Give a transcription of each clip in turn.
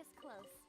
this close.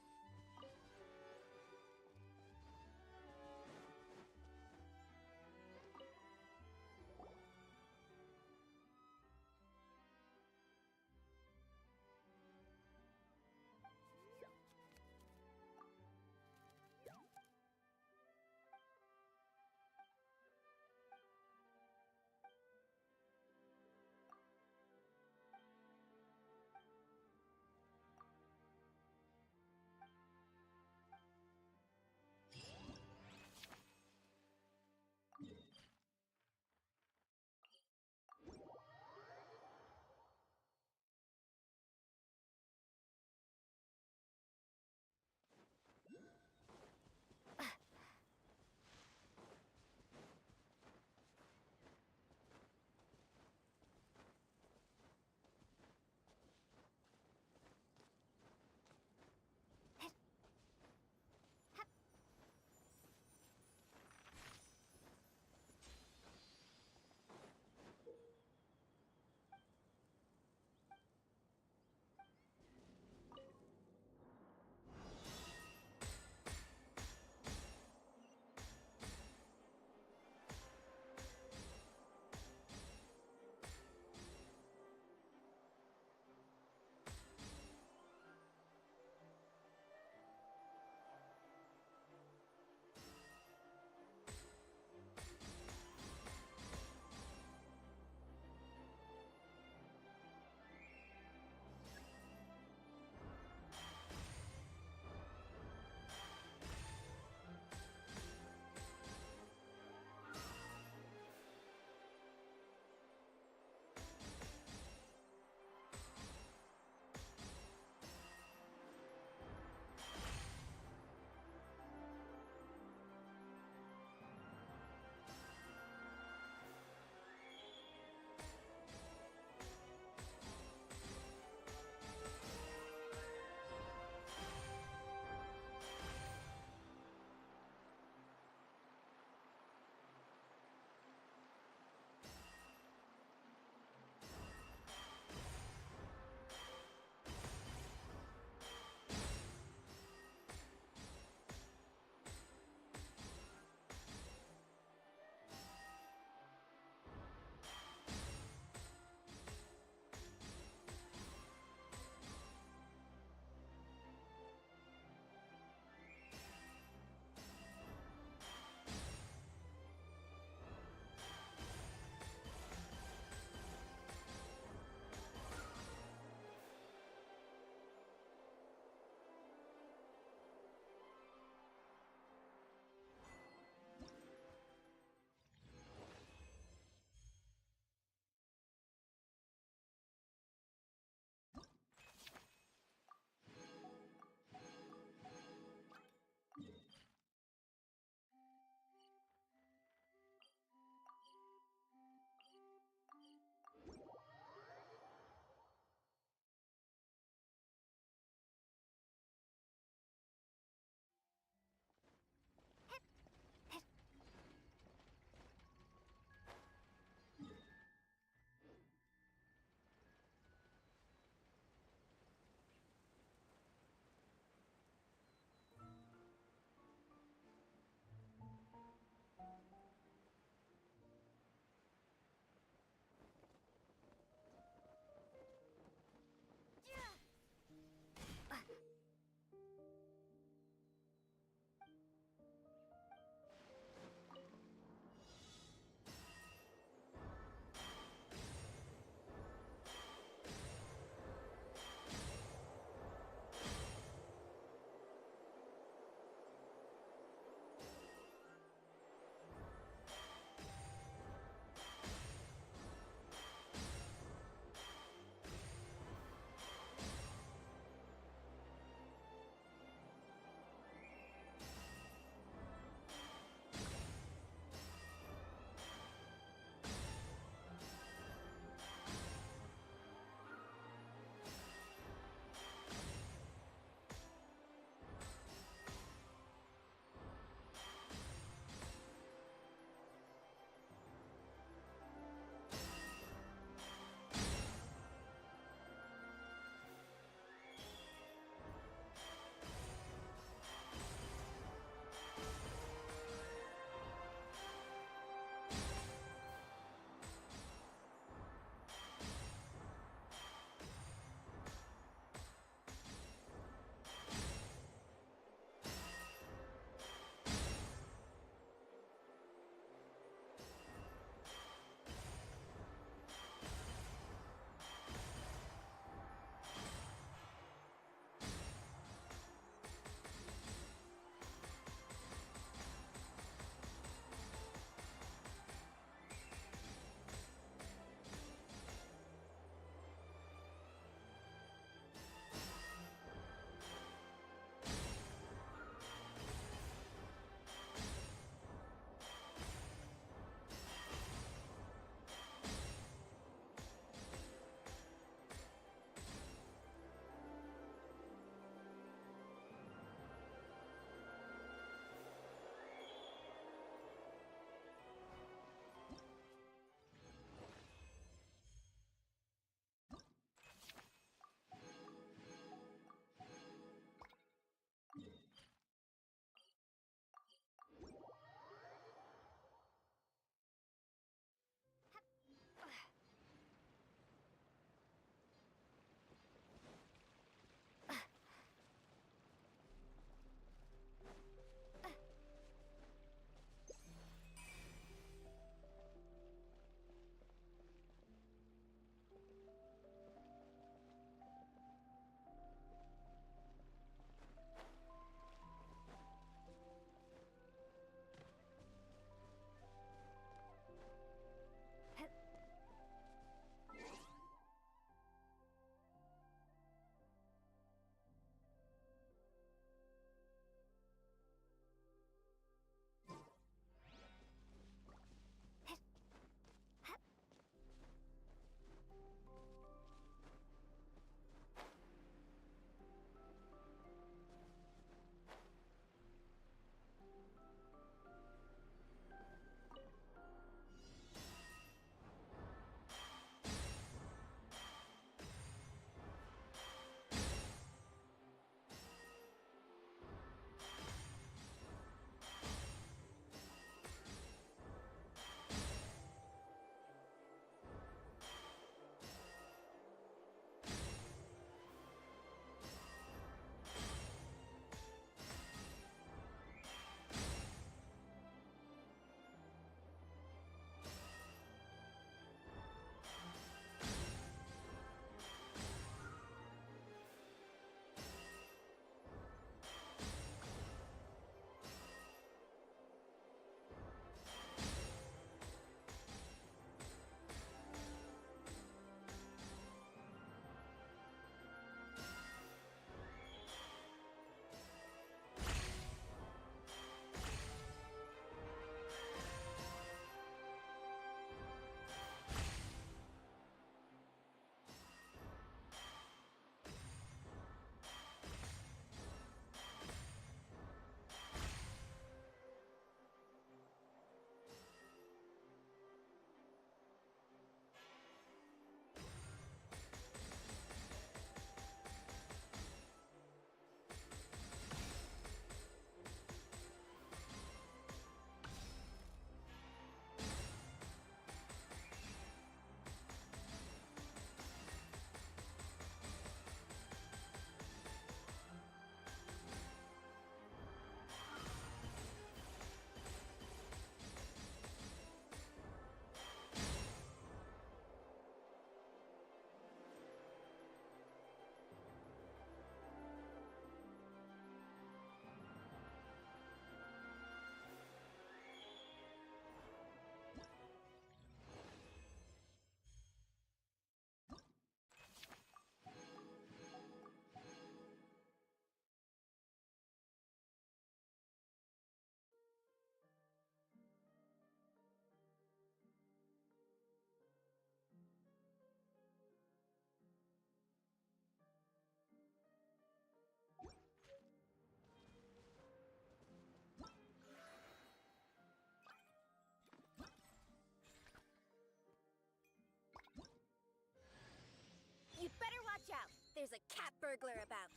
Watch out! There's a cat burglar about.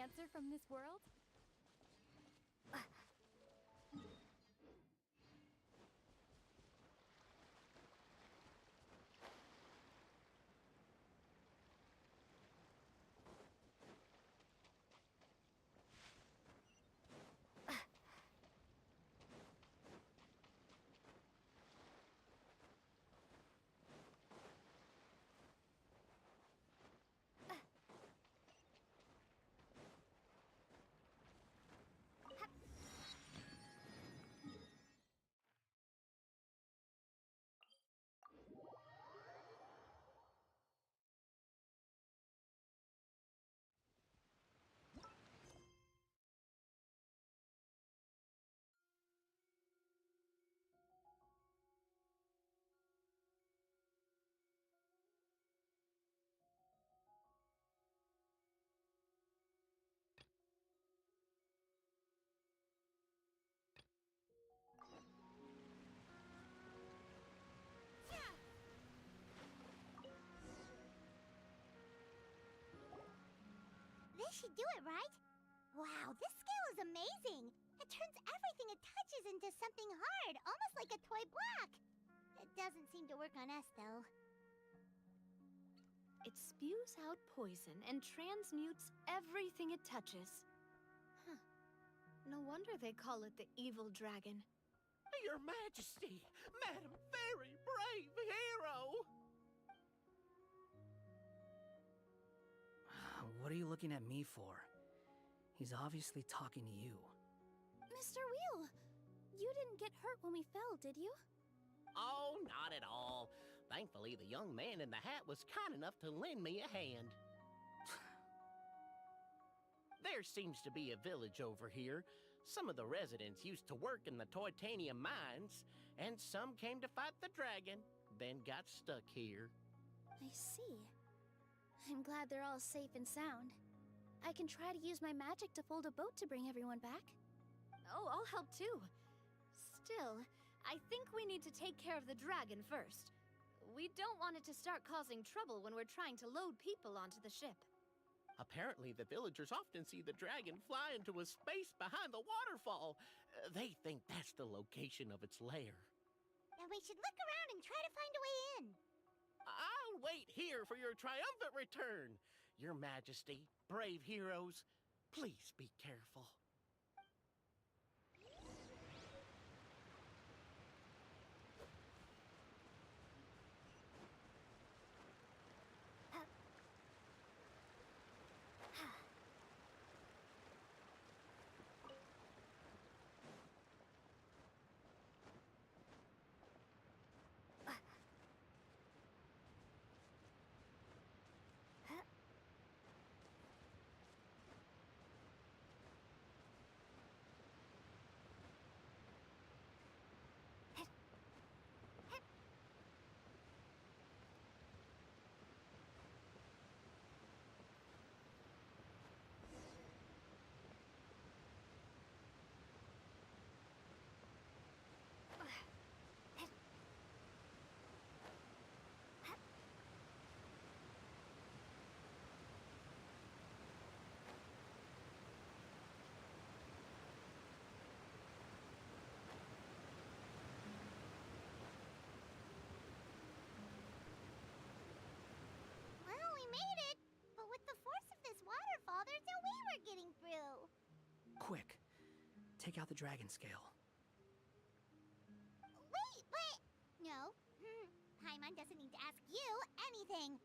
answer from this world? This should do it, right? Wow, this scale is amazing! It turns everything it touches into something hard, almost like a toy block! It doesn't seem to work on us, though. It spews out poison and transmutes everything it touches. Huh. No wonder they call it the evil dragon. Your Majesty, Madam Very Brave Hero! What are you looking at me for? He's obviously talking to you. Mr. Wheel, you didn't get hurt when we fell, did you? Oh, not at all. Thankfully, the young man in the hat was kind enough to lend me a hand. There seems to be a village over here. Some of the residents used to work in the titanium mines, and some came to fight the dragon, then got stuck here. I see. I'm glad they're all safe and sound. I can try to use my magic to fold a boat to bring everyone back. Oh, I'll help too. Still, I think we need to take care of the dragon first. We don't want it to start causing trouble when we're trying to load people onto the ship. Apparently, the villagers often see the dragon fly into a space behind the waterfall. They think that's the location of its lair. Then we should look around and try to find a way in. I'll wait here for your triumphant return. Your Majesty, brave heroes, please be careful. Well, we made it! But with the force of this waterfall, there's no way we're getting through. Quick, take out the dragon scale. Wait, but... No. Paimon doesn't need to ask you anything.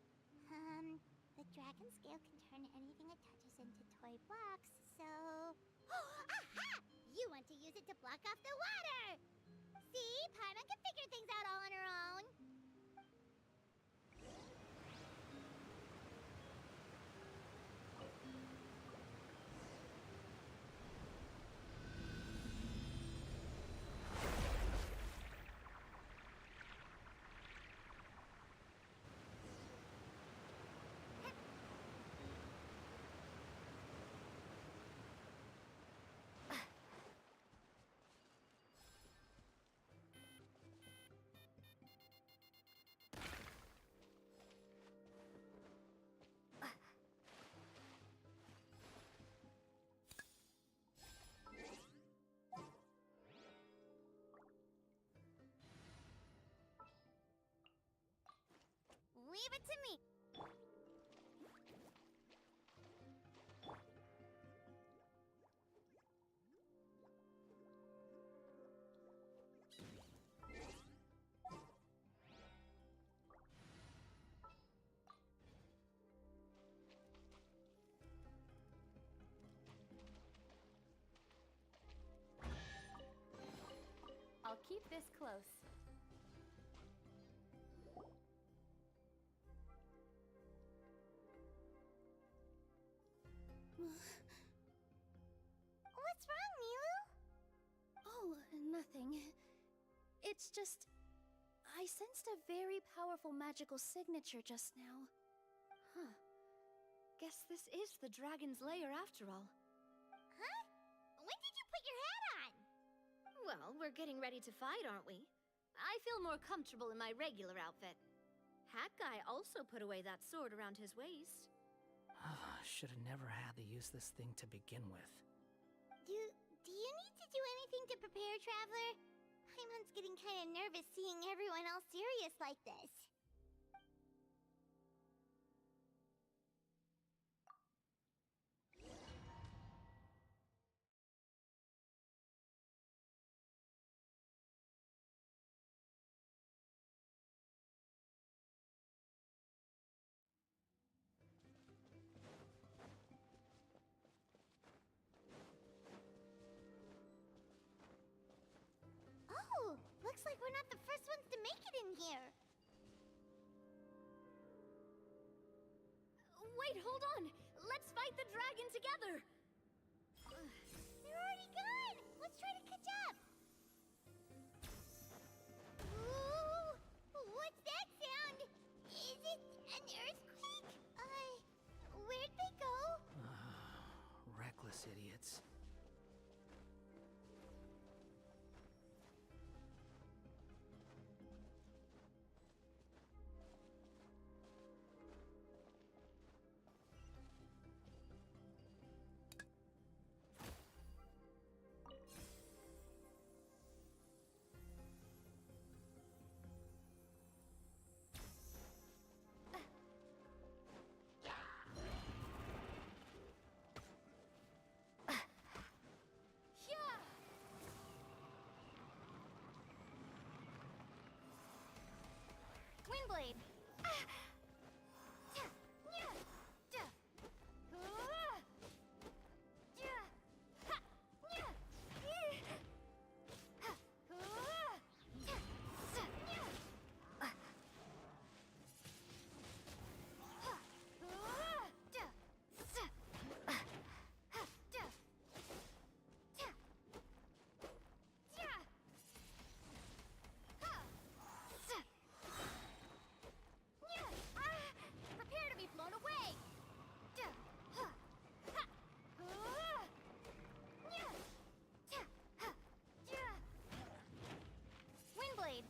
The dragon scale can turn anything it touches into toy blocks, so... Aha! You want to use it to block off the water! See? Paimon can figure things out all on her own. keep this close. What's wrong, Milu? Oh, nothing. It's just... I sensed a very powerful magical signature just now. Huh. Guess this is the dragon's lair after all. Huh? When did you put your hat on? Well, we're getting ready to fight, aren't we? I feel more comfortable in my regular outfit. Hat Guy also put away that sword around his waist. Should have never had to use this thing to begin with. Do you need to do anything to prepare, Traveler? Paimon's getting kind of nervous seeing everyone all serious like this. Oh, looks like we're not the first ones to make it in here. Wait, hold on! Let's fight the dragon together! They're already gone! Let's try to catch up! Ooh! What's that sound? Is it an earthquake? Where'd they go? Reckless idiots. Windblade! Prepare to be blown away! Windblade!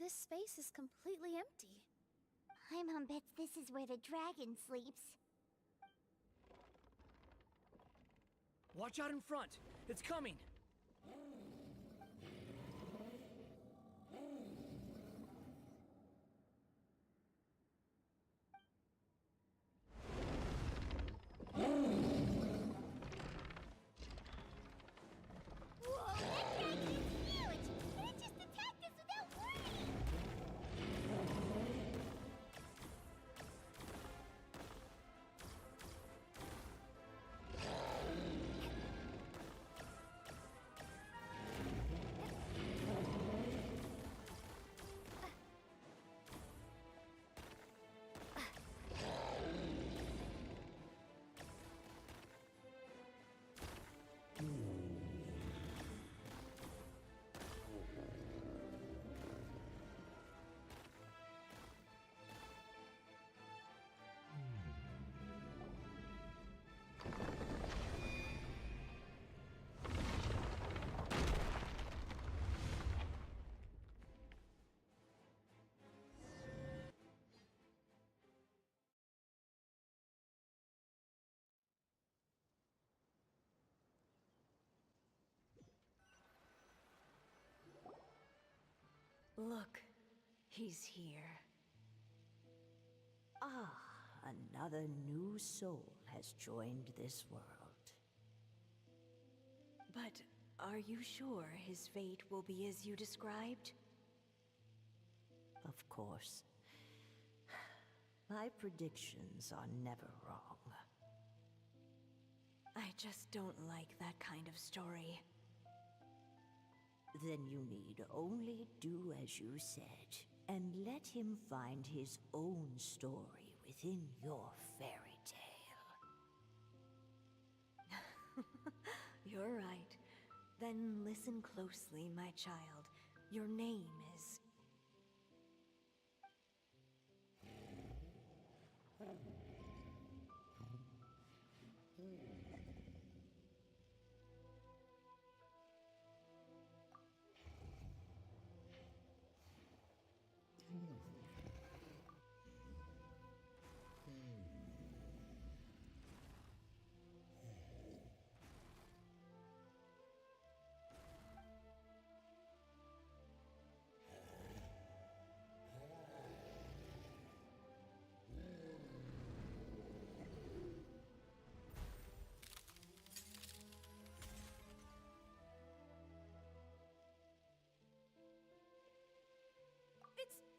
This space is completely empty. Paimon bets this is where the dragon sleeps. Watch out in front! It's coming! Whoa, that dragon is huge! It just attacked us without warning! Look, he's here. Ah, another new soul has joined this world. But are you sure his fate will be as you described? Of course. My predictions are never wrong. I just don't like that kind of story. Then you need only do as you said, and let him find his own story within your fairy tale. You're right. Then listen closely, my child. Your name is...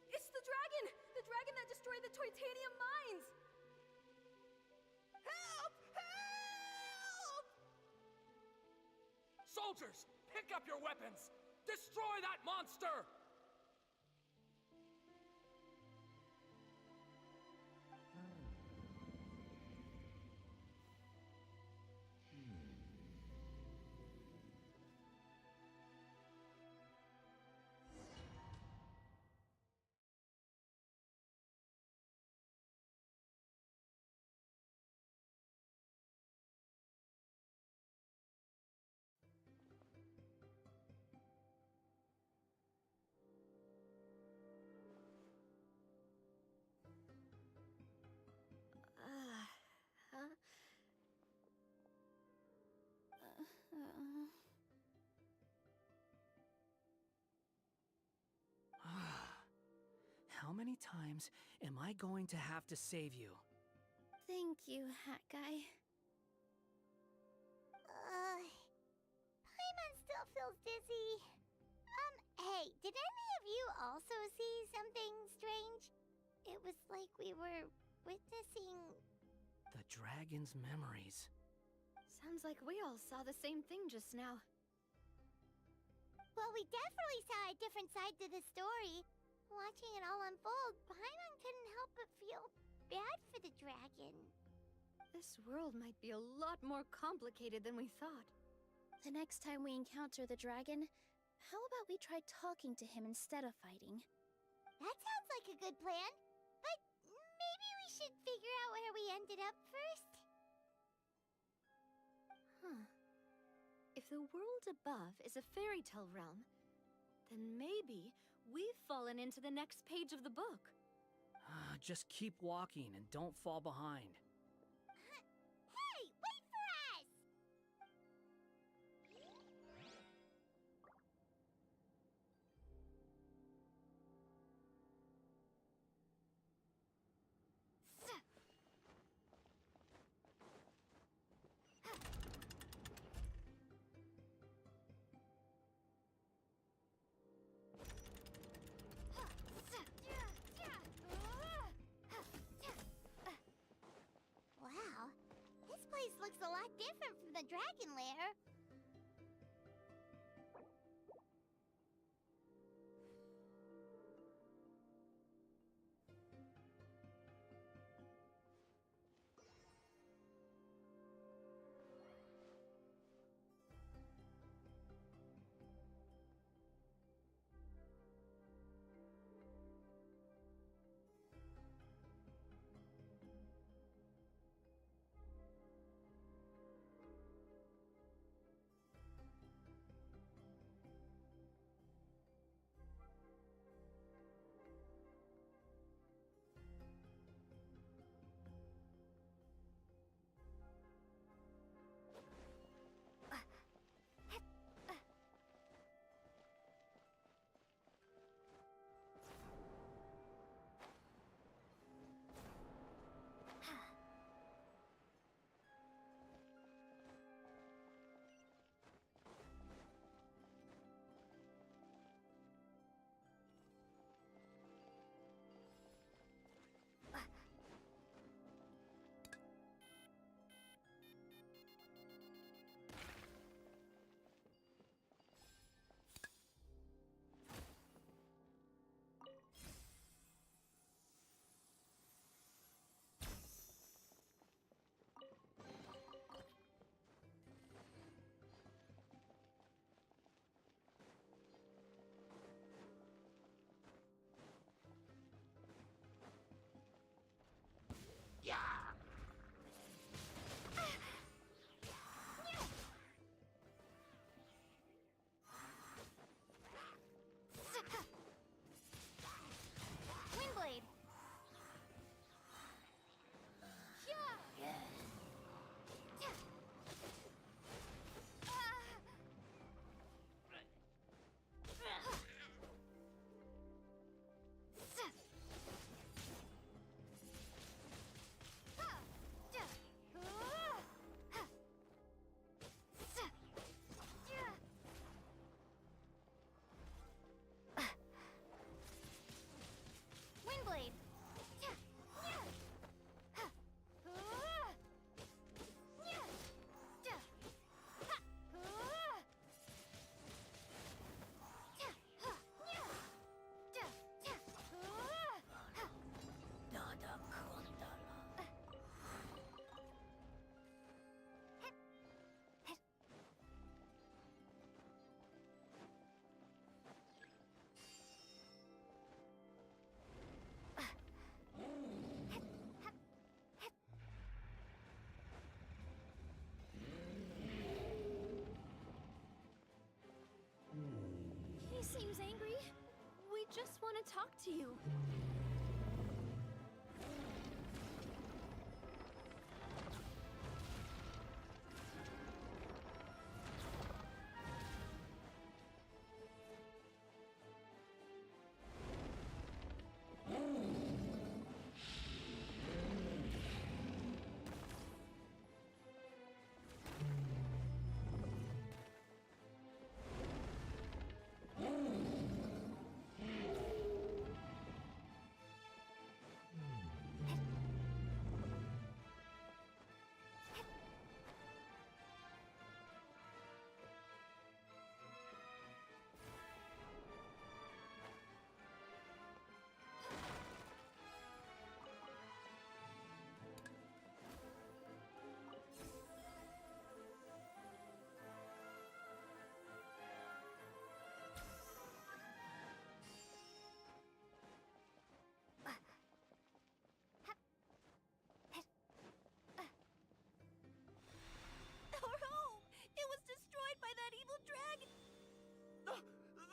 It's the dragon! The dragon that destroyed the titanium mines! Help! Help! Soldiers, pick up your weapons! Destroy that monster! How many times am I going to have to save you? Thank you, Hat Guy. Paimon still feels dizzy. Hey, did any of you also see something strange? It was like we were witnessing... The dragon's memories. Sounds like we all saw the same thing just now. Well, we definitely saw a different side to the story. Watching it all unfold, Paimon couldn't help but feel bad for the dragon. This world might be a lot more complicated than we thought. The next time we encounter the dragon, how about we try talking to him instead of fighting? That sounds like a good plan. But maybe we should figure out where we ended up first. Huh. If the world above is a fairy tale realm, then maybe we've fallen into the next page of the book. Just keep walking and don't fall behind. Hey, wait for us! Wow, this place looks a lot different from the dragon lair. want to talk to you.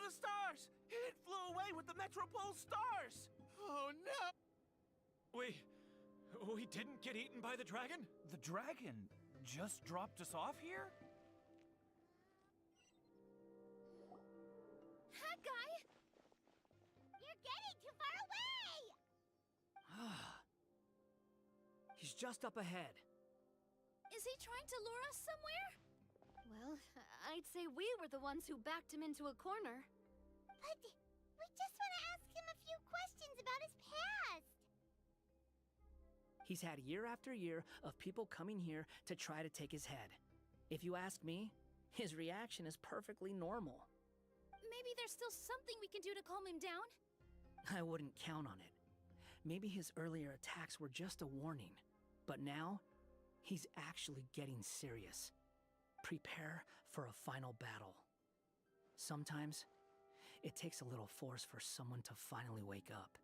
The stars! It flew away with the Metropole stars! Oh no! We didn't get eaten by the dragon? The dragon just dropped us off here? That guy! You're getting too far away! He's just up ahead. Is he trying to lure us somewhere? Well, I'd say we were the ones who backed him into a corner. But we just want to ask him a few questions about his past. He's had year after year of people coming here to try to take his head. If you ask me, his reaction is perfectly normal. Maybe there's still something we can do to calm him down? I wouldn't count on it. Maybe his earlier attacks were just a warning. But now, he's actually getting serious. Prepare for a final battle. Sometimes, it takes a little force for someone to finally wake up.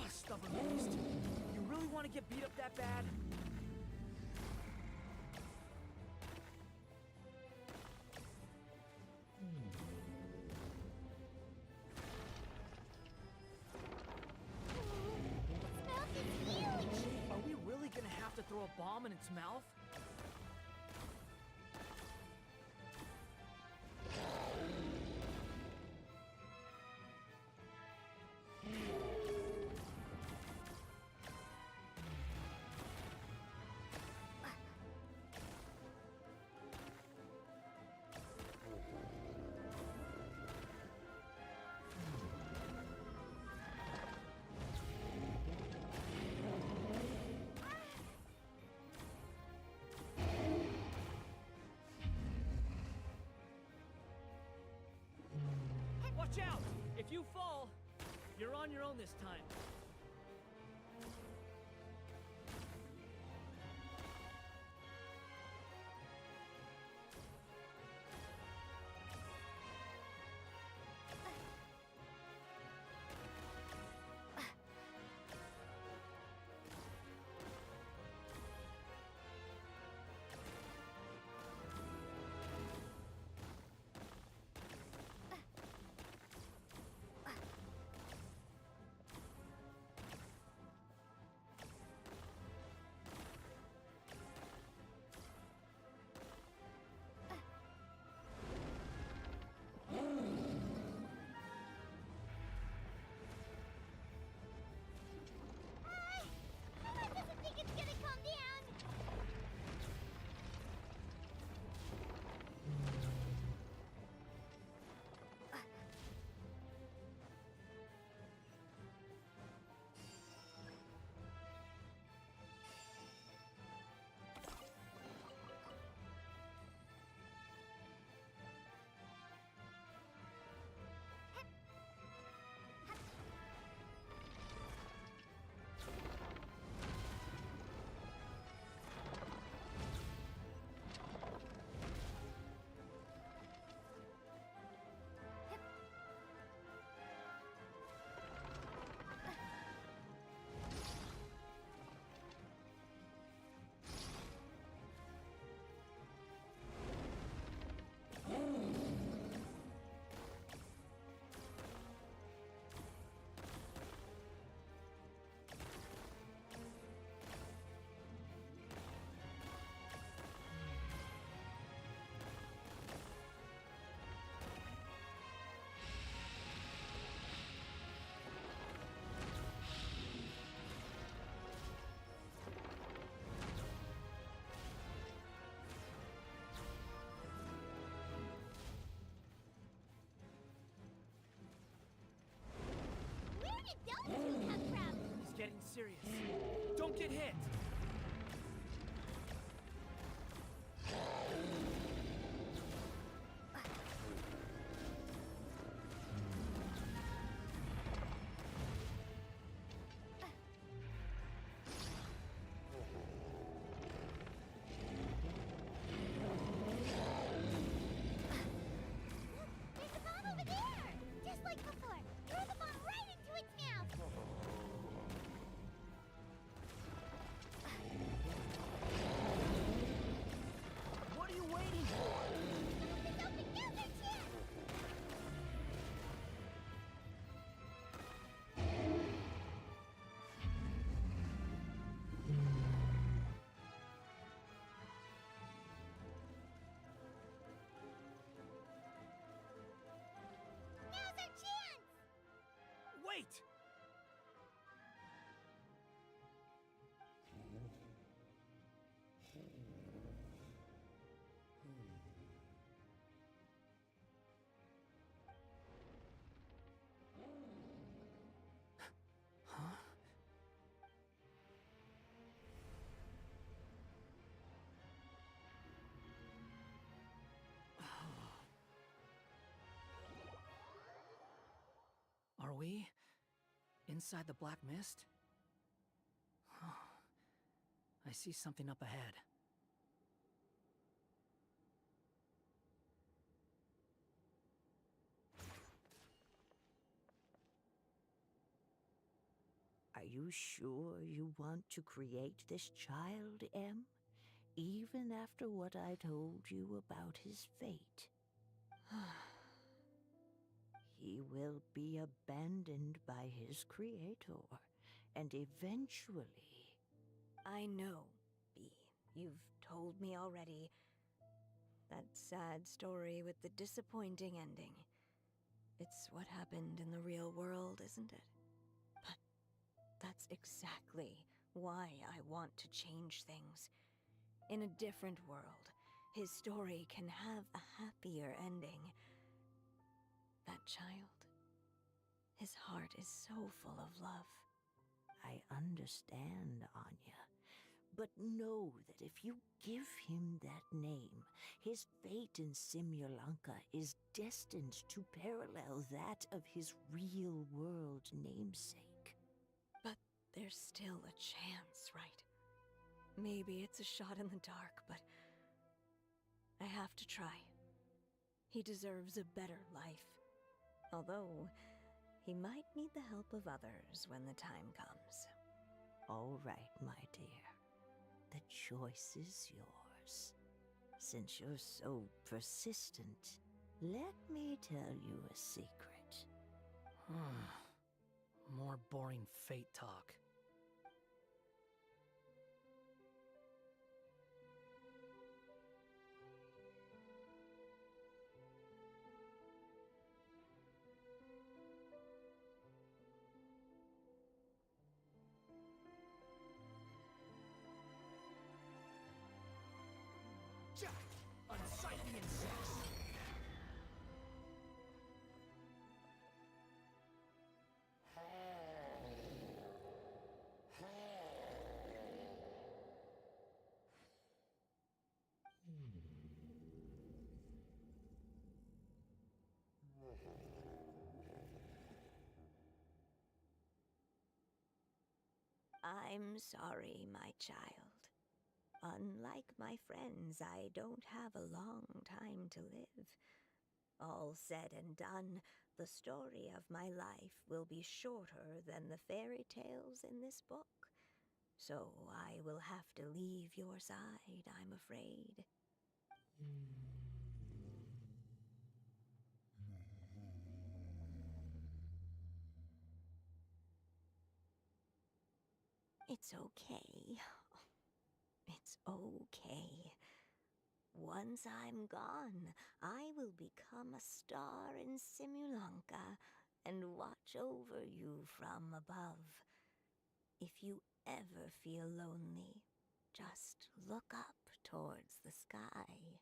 Stubborn beast. You really want to get beat up that bad? Its mouth is huge! Are we really gonna have to throw a bomb in its mouth? Watch out! If you fall, you're on your own this time. serious. Don't get hit! There's a bomb over there! Just like before! Throw the bomb right into its mouth! What are you waiting for? It's open! Now's our chance! Now's our chance! Wait! Huh? Are we inside the black mist? I see something up ahead. Are you sure you want to create this child, Em? Even after what I told you about his fate? He will be abandoned by his creator, and eventually... I know, Bee. You've told me already. That sad story with the disappointing ending. It's what happened in the real world, isn't it? But that's exactly why I want to change things. In a different world, his story can have a happier ending. That child, his heart is so full of love. I understand, Anya. But know that if you give him that name, his fate in Simulanka is destined to parallel that of his real-world namesake. But there's still a chance, right? Maybe it's a shot in the dark, but I have to try. He deserves a better life. Although, he might need the help of others when the time comes. All right, my dear. The choice is yours. Since you're so persistent, let me tell you a secret. More boring fate talk. Unsightly insects! I'm sorry, my child. Unlike my friends, I don't have a long time to live. All said and done, the story of my life will be shorter than the fairy tales in this book. So I will have to leave your side, I'm afraid. It's okay. It's okay. Once I'm gone, I will become a star in Simulanka and watch over you from above. If you ever feel lonely, just look up towards the sky.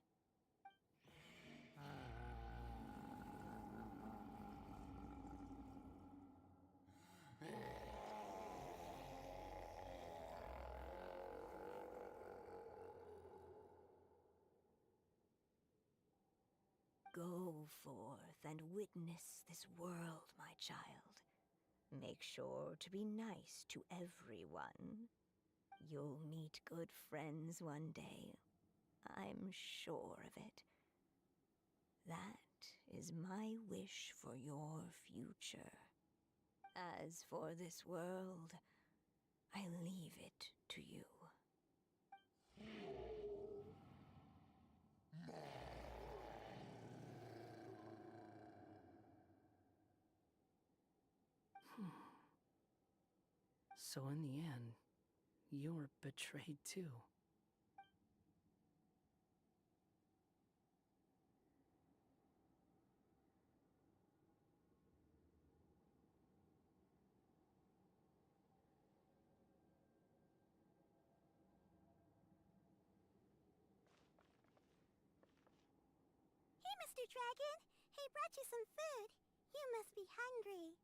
Go forth and witness this world, my child. Make sure to be nice to everyone. You'll meet good friends one day. I'm sure of it. That is my wish for your future. As for this world, I leave it to you. So in the end, you were betrayed too. Hey, Mr. Dragon! I brought you some food. You must be hungry.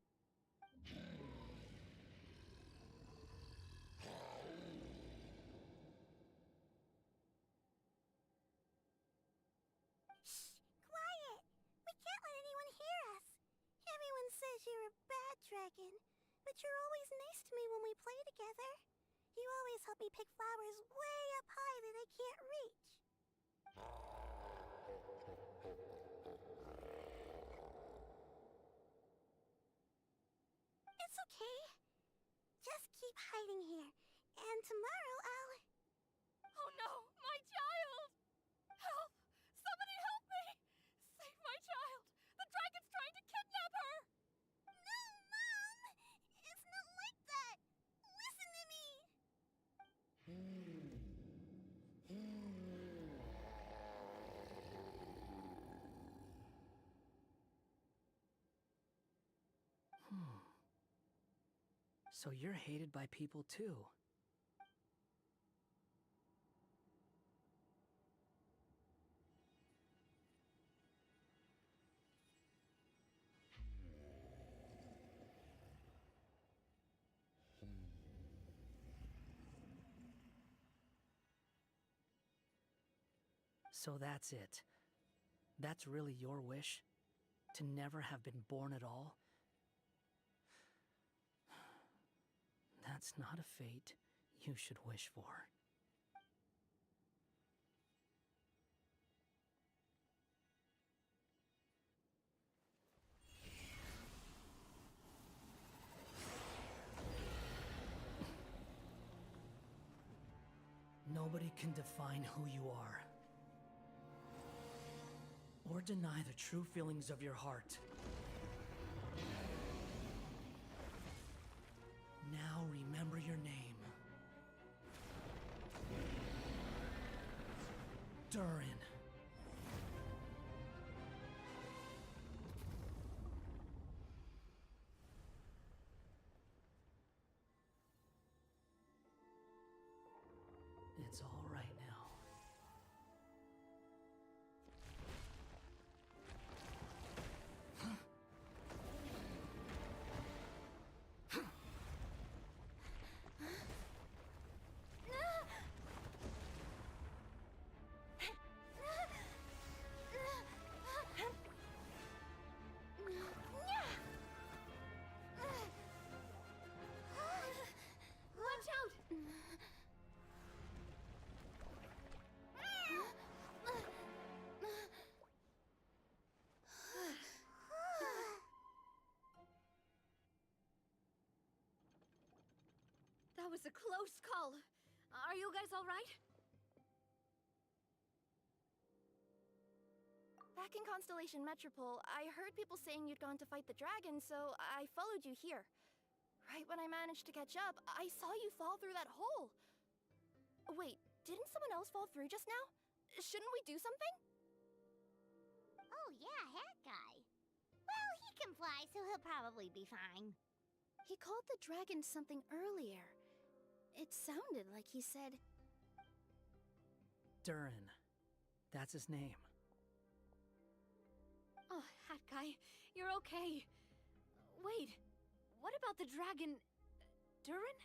Shh! Quiet! We can't let anyone hear us. Everyone says you're a bad dragon, but you're always nice to me when we play together. You always help me pick flowers way up high that I can't reach. It's okay. Just keep hiding here, and tomorrow I'll... Oh no, my child! Help! Somebody help me! Save my child! The dragon's trying to kidnap her! No, Mom! It's not like that! Listen to me! So you're hated by people too. So that's it. That's really your wish? To never have been born at all? That's not a fate you should wish for. Nobody can define who you are, or deny the true feelings of your heart. Now remember your name. Durin. It's all right now. Watch out! That was a close call. Are you guys all right? Back in Constellation Metropole, I heard people saying you'd gone to fight the dragon, so I followed you here. Right when I managed to catch up, I saw you fall through that hole. Wait, didn't someone else fall through just now? Shouldn't we do something? Oh yeah, that guy. Well, he can fly, so he'll probably be fine. He called the dragon something earlier. It sounded like he said... Durin. That's his name. Oh, Hat Guy, you're okay. Wait, what about the dragon... Durin?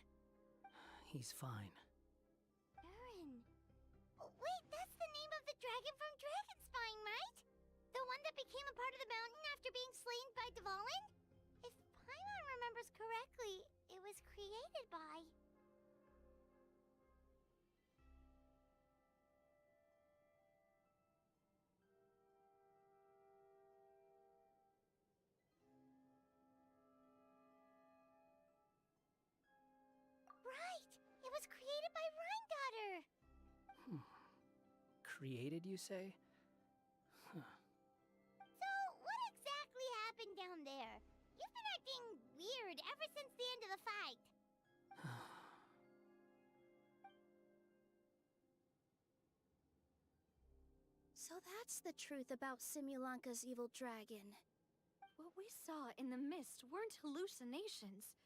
He's fine. Durin. Oh, wait, that's the name of the dragon from Dragonspine, right? The one that became became a part of the mountain after being slain by Dvalin? If Paimon remembers correctly, it was created by... Right! It was created by Rhine-Daughter! Created, you say? Huh. So, what exactly happened down there? You've been acting weird ever since the end of the fight. So that's the truth about Simulanka's evil dragon. What we saw in the mist weren't hallucinations,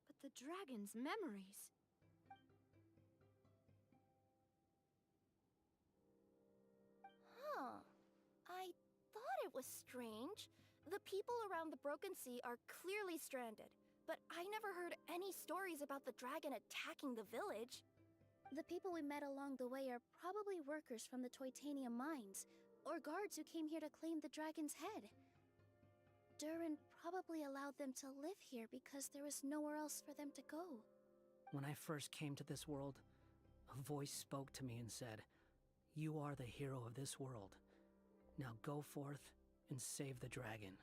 but the dragon's memories. Huh. I thought it was strange. The people around the Broken Sea are clearly stranded, but I never heard any stories about the dragon attacking the village. The people we met along the way are probably workers from the Toitania mines, or guards who came here to claim the dragon's head. Durin probably allowed them to live here because there was nowhere else for them to go. When I first came to this world, a voice spoke to me and said, "You are the hero of this world. Now go forth and save the dragon."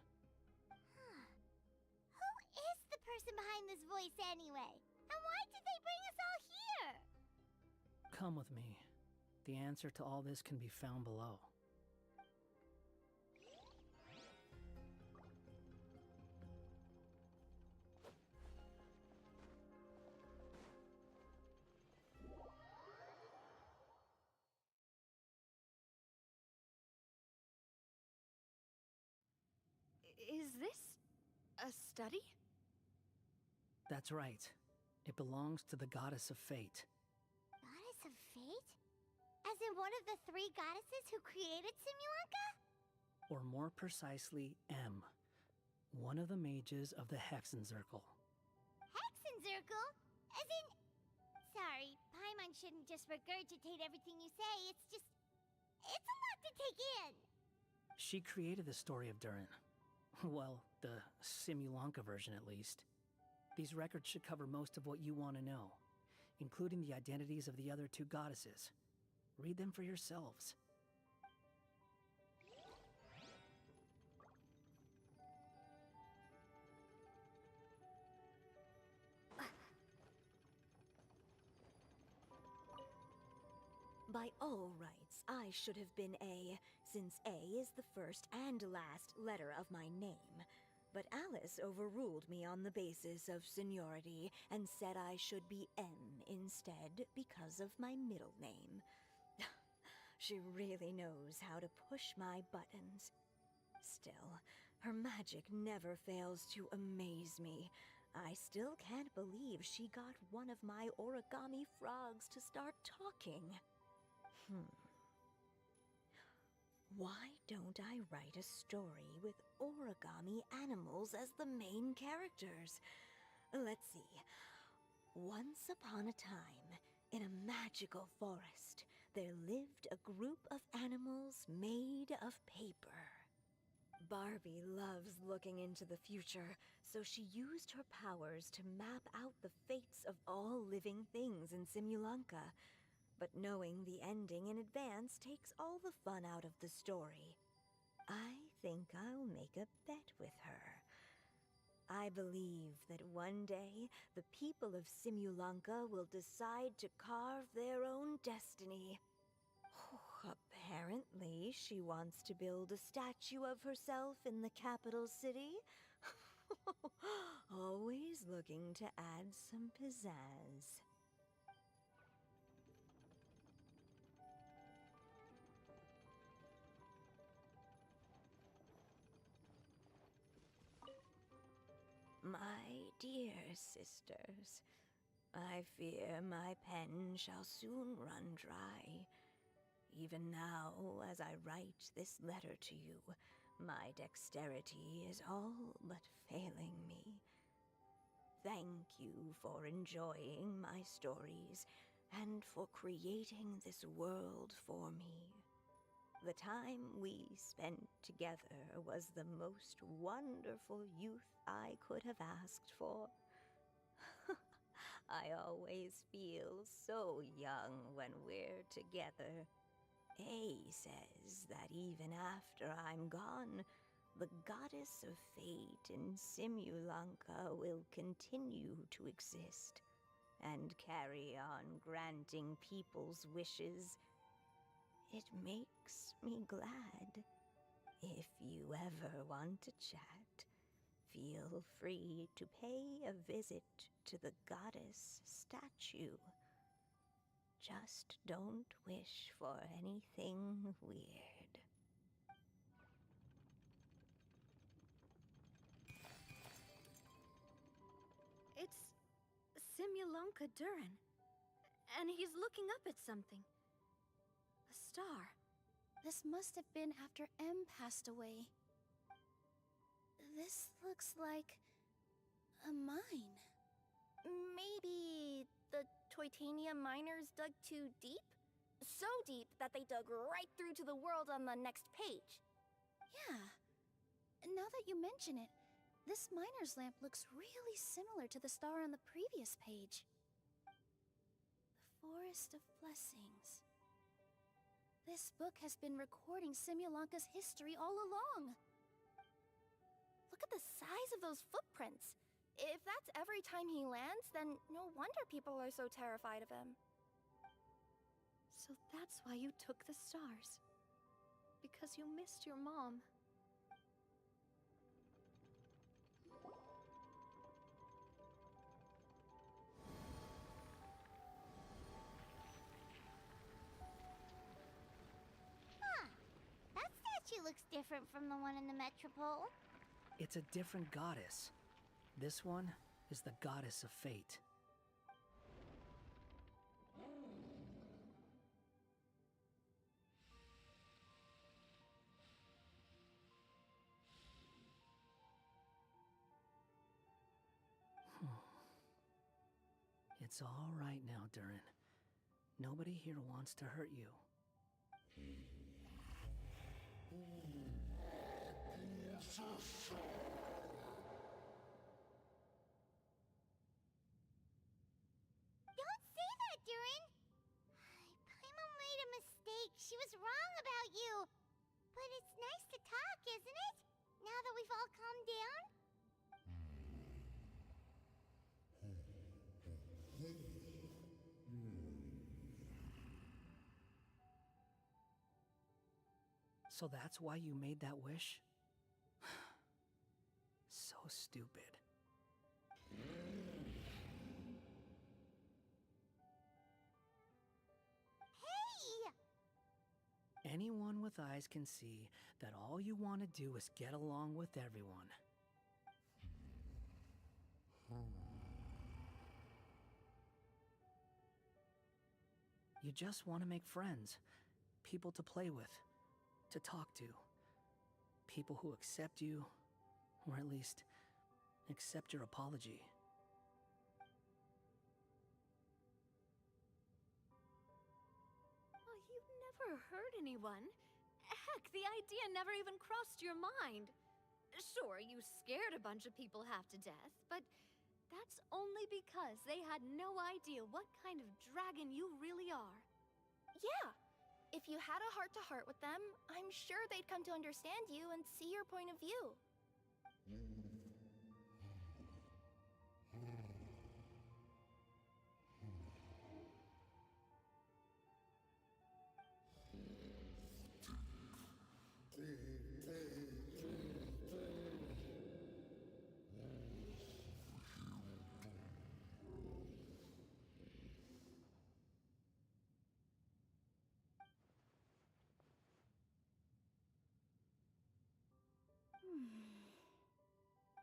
Who is the person behind this voice anyway? And why did they bring us all here? Come with me. The answer to all this can be found below. Is this a study? That's right. It belongs to the goddess of fate. Goddess of Fate? As in one of the three goddesses who created Simulanka? Or more precisely, M. One of the mages of the Hexenzirkel. Hexenzirkel? As in... Sorry, Paimon shouldn't just regurgitate everything you say, it's just... It's a lot to take in! She created the story of Durin. Well, the Simulanka version at least. These records should cover most of what you want to know, including the identities of the other two goddesses. Read them for yourselves. By all rights, I should have been A, since A is the first and last letter of my name. But Alice overruled me on the basis of seniority and said I should be M instead because of my middle name. She really knows how to push my buttons. Still, her magic never fails to amaze me. I still can't believe she got one of my origami frogs to start talking. Why don't I write a story with origami animals as the main characters? Let's see. Once upon a time, in a magical forest, there lived a group of animals made of paper. Barbie loves looking into the future, so she used her powers to map out the fates of all living things in Simulanka. But knowing the ending in advance takes all the fun out of the story. I think I'll make a bet with her. I believe that one day the people of Simulanka will decide to carve their own destiny. Apparently, she wants to build a statue of herself in the capital city. Always looking to add some pizzazz. My dear sisters, I fear my pen shall soon run dry. Even now, as I write this letter to you, my dexterity is all but failing me. Thank you for enjoying my stories and for creating this world for me. The time we spent together was the most wonderful youth I could have asked for. I always feel so young when we're together. A says that even after I'm gone, the goddess of fate in Simulanka will continue to exist and carry on granting people's wishes. It makes me glad. If you ever want to chat, feel free to pay a visit to the goddess statue. Just don't wish for anything weird. It's Simulanka Durin. And he's looking up at something. A star. This must have been after M passed away. This looks like a mine. Maybe the Toitania miners dug too deep? So deep that they dug right through to the world on the next page. Yeah. Now that you mention it, this miner's lamp looks really similar to the star on the previous page. The Forest of Blessings. This book has been recording Simulanka's history all along. Look at the size of those footprints. If that's every time he lands, then no wonder people are so terrified of him. So that's why you took the stars. Because you missed your mom. That statue looks different from the one in the Metropole. It's a different goddess. This one is the goddess of fate. It's all right now, Durin. Nobody here wants to hurt you. Don't say that, Durin! Paimon made a mistake. She was wrong about you. But it's nice to talk, isn't it? Now that we've all calmed down? So that's why you made that wish? So stupid. Hey! Anyone with eyes can see that all you want to do is get along with everyone. You just want to make friends, people to play with, to talk to, people who accept you, or at least accept your apology. Oh, you've never hurt anyone. Heck, the idea never even crossed your mind. Sure, you scared a bunch of people half to death, but that's only because they had no idea what kind of dragon you really are. Yeah. If you had a heart-to-heart with them, I'm sure they'd come to understand you and see your point of view.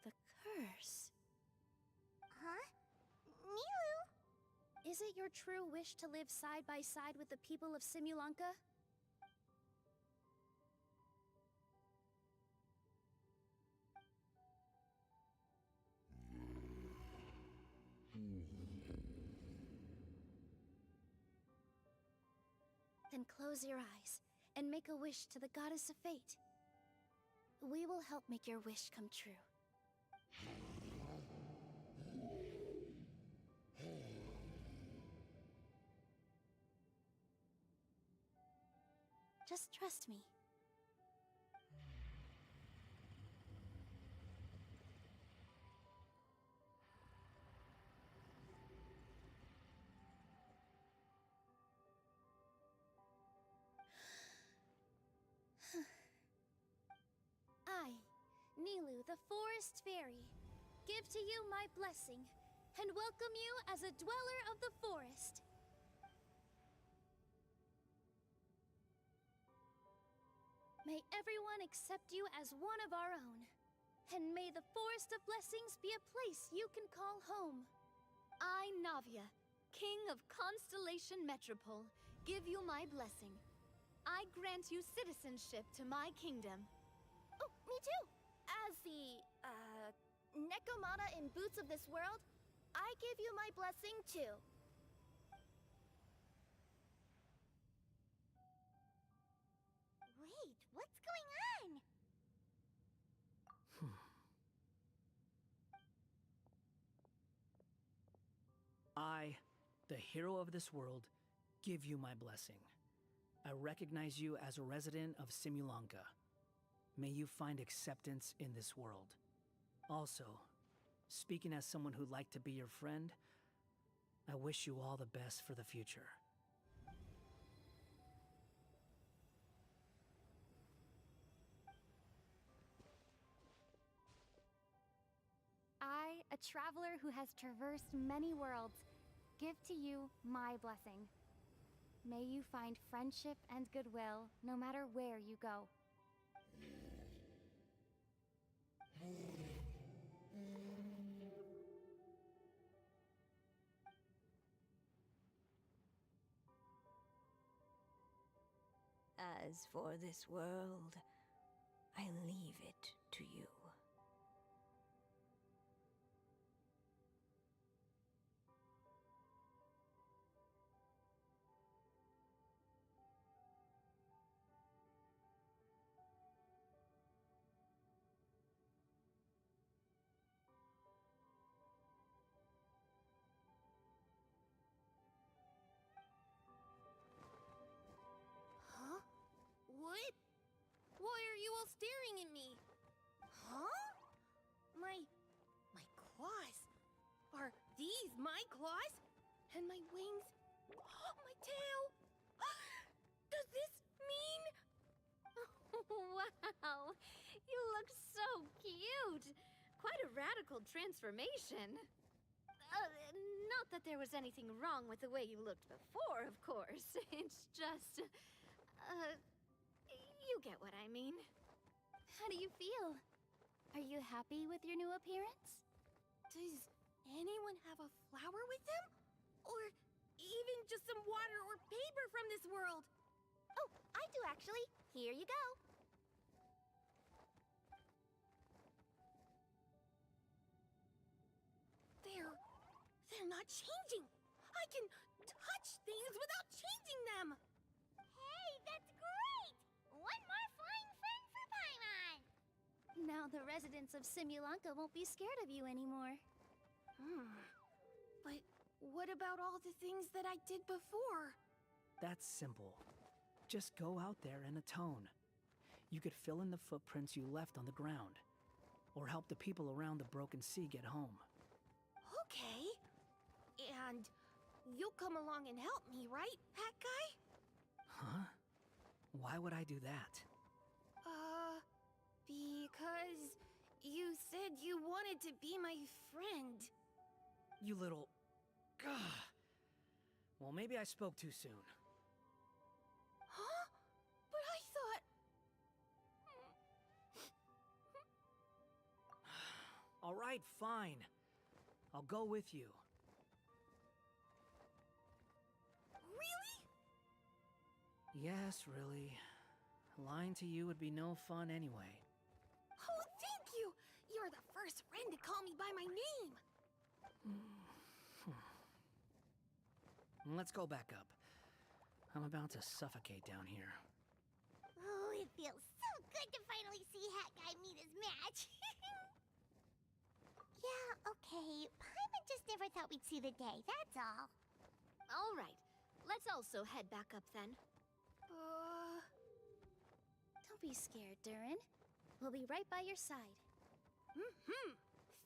The curse. Huh? Milu? Is it your true wish to live side by side with the people of Simulanka? Then close your eyes and make a wish to the Goddess of Fate. We will help make your wish come true. Just trust me. I, Nilu, the Forest Fairy, give to you my blessing and welcome you as a dweller of the forest. May everyone accept you as one of our own, and may the Forest of Blessings be a place you can call home. I, Navia, King of Constellation Metropole, give you my blessing. I grant you citizenship to my kingdom. Oh, me too! As the, Nekomata in Boots of this world, I give you my blessing too. Wait, what's going on? I, the hero of this world, give you my blessing. I recognize you as a resident of Simulanka. May you find acceptance in this world. Also, speaking as someone who'd like to be your friend, I wish you all the best for the future. I, a traveler who has traversed many worlds, give to you my blessing. May you find friendship and goodwill no matter where you go. As for this world, I leave it to you. Huh? What? Why are you all staring at me? Huh? My claws? Are these my claws? And my wings? My tail? Does this mean... Wow, you look so cute. Quite a radical transformation. Not that there was anything wrong with the way you looked before, of course. It's just... you get what I mean. How do you feel? Are you happy with your new appearance? Does anyone have a flower with them? Or even just some water or paper from this world? Oh, I do actually. Here you go. They're not changing. I can touch things without changing them. Hey, that's great! One more flying friend for Paimon! Now the residents of Simulanka won't be scared of you anymore. But what about all the things that I did before? That's simple. Just go out there and atone. You could fill in the footprints you left on the ground, or help the people around the Broken Sea get home. Okay. And you'll come along and help me, right, Hat Guy? Huh? Why would I do that? Because you said you wanted to be my friend. You little... Gah. Well, maybe I spoke too soon. Huh? But I thought... All right, fine. I'll go with you. Really? Yes, really. Lying to you would be no fun anyway. Oh, thank you! You're the first friend to call me by my name! Let's go back up. I'm about to suffocate down here. give me this match. Yeah, okay. Paimon just never thought we'd see the day, that's all. All right, let's also head back up then. Don't be scared, Durin. We'll be right by your side.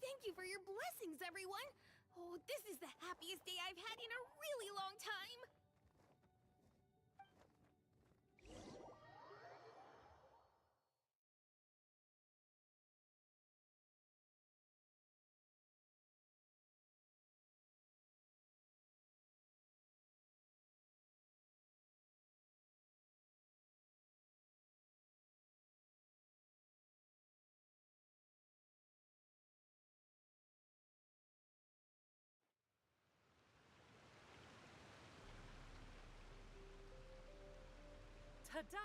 Thank you for your blessings, everyone! Oh, this is the happiest day I've had in a really long time! Ta-da!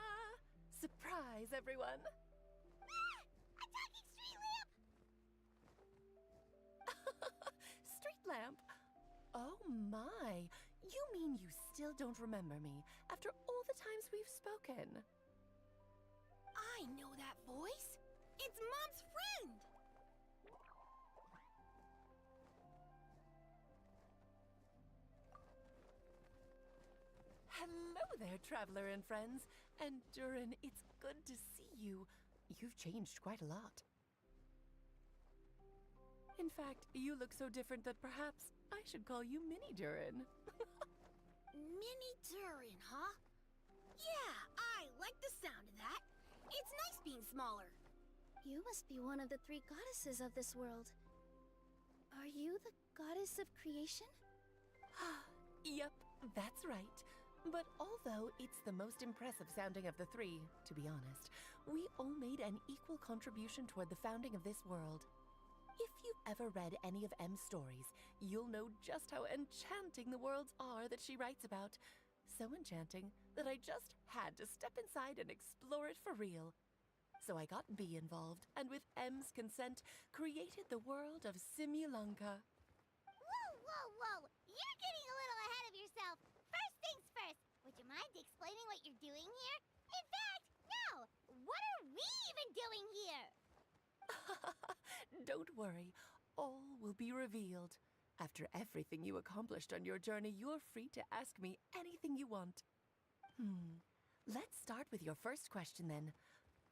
Surprise, everyone! A talking street lamp! Street lamp? Oh my! You mean you still don't remember me after all the times we've spoken? I know that voice! It's Mom's friend! Hello there, traveler and friends. And Durin, it's good to see you. You've changed quite a lot. In fact, you look so different that perhaps I should call you Mini Durin. Mini Durin, huh? Yeah, I like the sound of that. It's nice being smaller. You must be one of the 3 goddesses of this world. Are you the goddess of creation? Yep, that's right. But although it's the most impressive sounding of the 3, to be honest, we all made an equal contribution toward the founding of this world. If you've ever read any of M's stories, you'll know just how enchanting the worlds are that she writes about. So enchanting that I just had to step inside and explore it for real. So I got B involved, and with M's consent, created the world of Simulunka. Whoa, whoa, whoa! You're getting a little ahead of yourself. First things first, would you mind explaining what you're doing here? In fact, no! What are we even doing here? Don't worry, all will be revealed. After everything you accomplished on your journey, you're free to ask me anything you want. Let's start with your first question then.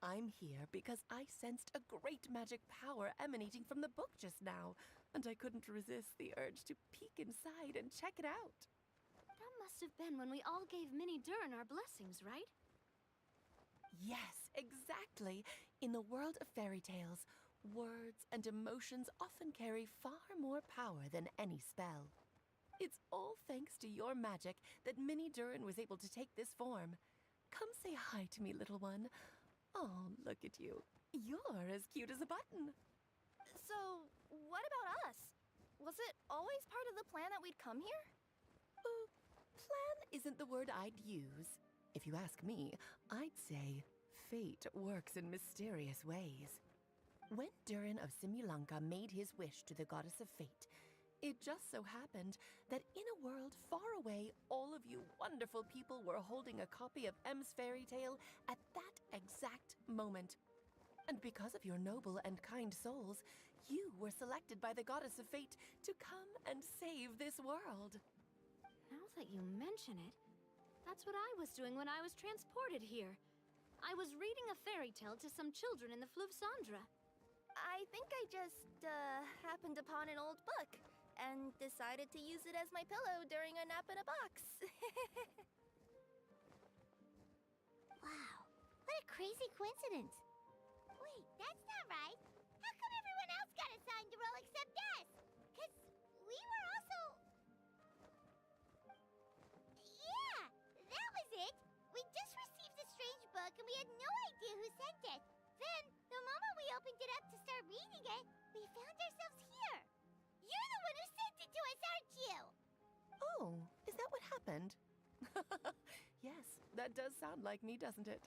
I'm here because I sensed a great magic power emanating from the book just now, and I couldn't resist the urge to peek inside and check it out. That must have been when we all gave Mini Durin our blessings, right? Yes, exactly. In the world of fairy tales, words and emotions often carry far more power than any spell. It's all thanks to your magic that Mini Durin was able to take this form. Come say hi to me, little one. Oh, look at you. You're as cute as a button. So, what about us? Was it always part of the plan that we'd come here? Plan isn't the word I'd use. If you ask me, I'd say fate works in mysterious ways. When Durin of Simulunka made his wish to the goddess of fate, it just so happened that in a world far away, all of you wonderful people were holding a copy of M's fairy tale at that exact moment. And because of your noble and kind souls, you were selected by the goddess of fate to come and save this world. Now that you mention it, that's what I was doing when I was transported here. I was reading a fairy tale to some children in the Fleuve Cendra. I think I just, happened upon an old book and decided to use it as my pillow during a nap in a box. Wow, what a crazy coincidence. Wait, that's not right. How come everyone else got assigned to roll except us? 'Cause we were also... Yeah, that was it. We just received a strange book and we had no idea who sent it. Then, the moment we opened it up to start reading it, we found ourselves here. You're the one who sent it to us, aren't you? Oh, is that what happened? Yes, that does sound like me, doesn't it?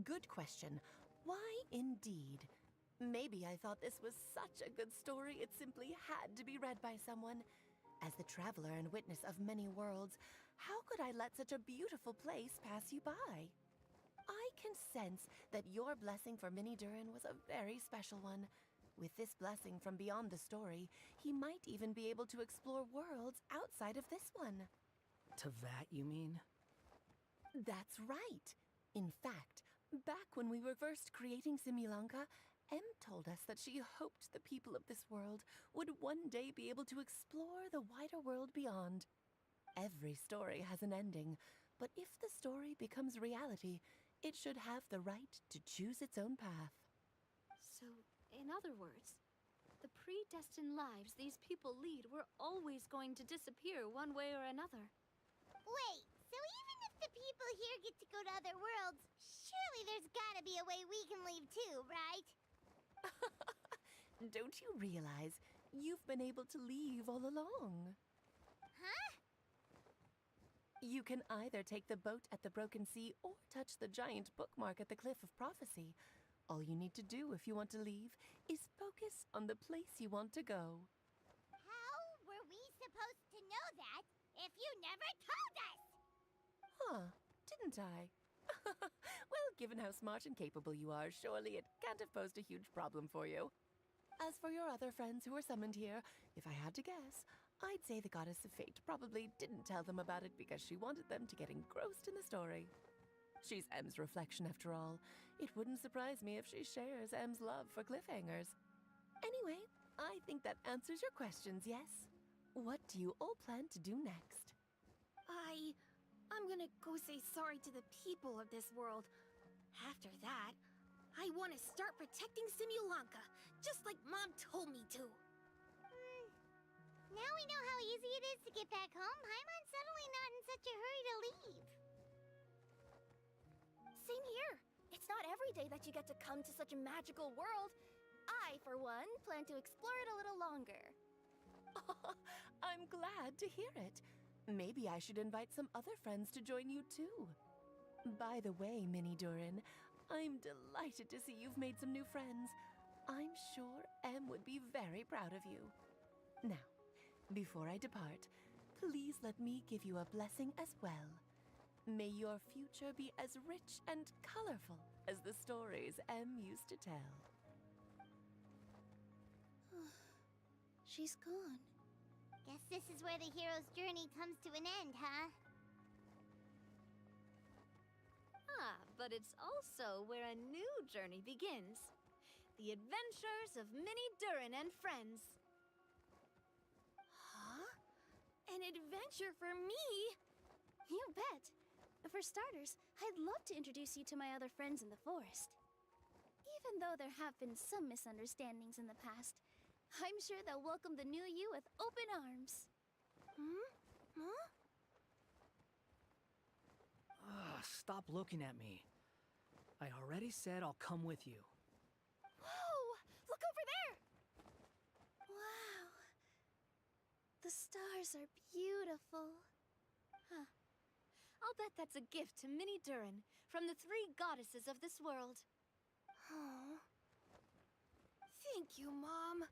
Good question. Why indeed? Maybe I thought this was such a good story it simply had to be read by someone. As the traveler and witness of many worlds, how could I let such a beautiful place pass you by? I can sense that your blessing for Minnie Durin was a very special one. With this blessing from beyond the story, he might even be able to explore worlds outside of this one. Teyvat, you mean? That's right. In fact, back when we were first creating Simulanka, Em told us that she hoped the people of this world would one day be able to explore the wider world beyond. Every story has an ending, but if the story becomes reality, it should have the right to choose its own path. So, in other words, the predestined lives these people lead were always going to disappear one way or another. Wait, so even if the people here get to go to other worlds, surely there's gotta be a way we can leave too, right? Don't you realize you've been able to leave all along? Huh? You can either take the boat at the Broken Sea or touch the giant bookmark at the Cliff of Prophecy. All you need to do if you want to leave is focus on the place you want to go. How were we supposed to know that if you never told us? Huh, didn't I? Well, given how smart and capable you are, surely it can't have posed a huge problem for you. As for your other friends who were summoned here, if I had to guess, I'd say the Goddess of Fate probably didn't tell them about it because she wanted them to get engrossed in the story. She's Em's reflection after all. It wouldn't surprise me if she shares Em's love for cliffhangers. Anyway, I think that answers your questions, yes? What do you all plan to do next? I'm gonna go say sorry to the people of this world. After that, I want to start protecting Simulanka, just like Mom told me to. Now we know how easy it is to get back home. Paimon's suddenly not in such a hurry to leave. Same here. It's not every day that you get to come to such a magical world. I, for one, plan to explore it a little longer. I'm glad to hear it. Maybe I should invite some other friends to join you too. By the way, Minnie Durin, I'm delighted to see you've made some new friends. I'm sure Em would be very proud of you. Now, before I depart, please let me give you a blessing as well. May your future be as rich and colorful as the stories Em used to tell. She's gone. Guess this is where the hero's journey comes to an end, huh? But it's also where a new journey begins. The adventures of Minnie Durin and friends. Huh? An adventure for me? You bet. For starters, I'd love to introduce you to my other friends in the forest. Even though there have been some misunderstandings in the past, I'm sure they'll welcome the new you with open arms. Huh? Stop looking at me. I already said I'll come with you. Whoa! Look over there! Wow. The stars are beautiful. Huh. I'll bet that's a gift to Minnie Durin from the 3 goddesses of this world. Oh. Thank you, Mom.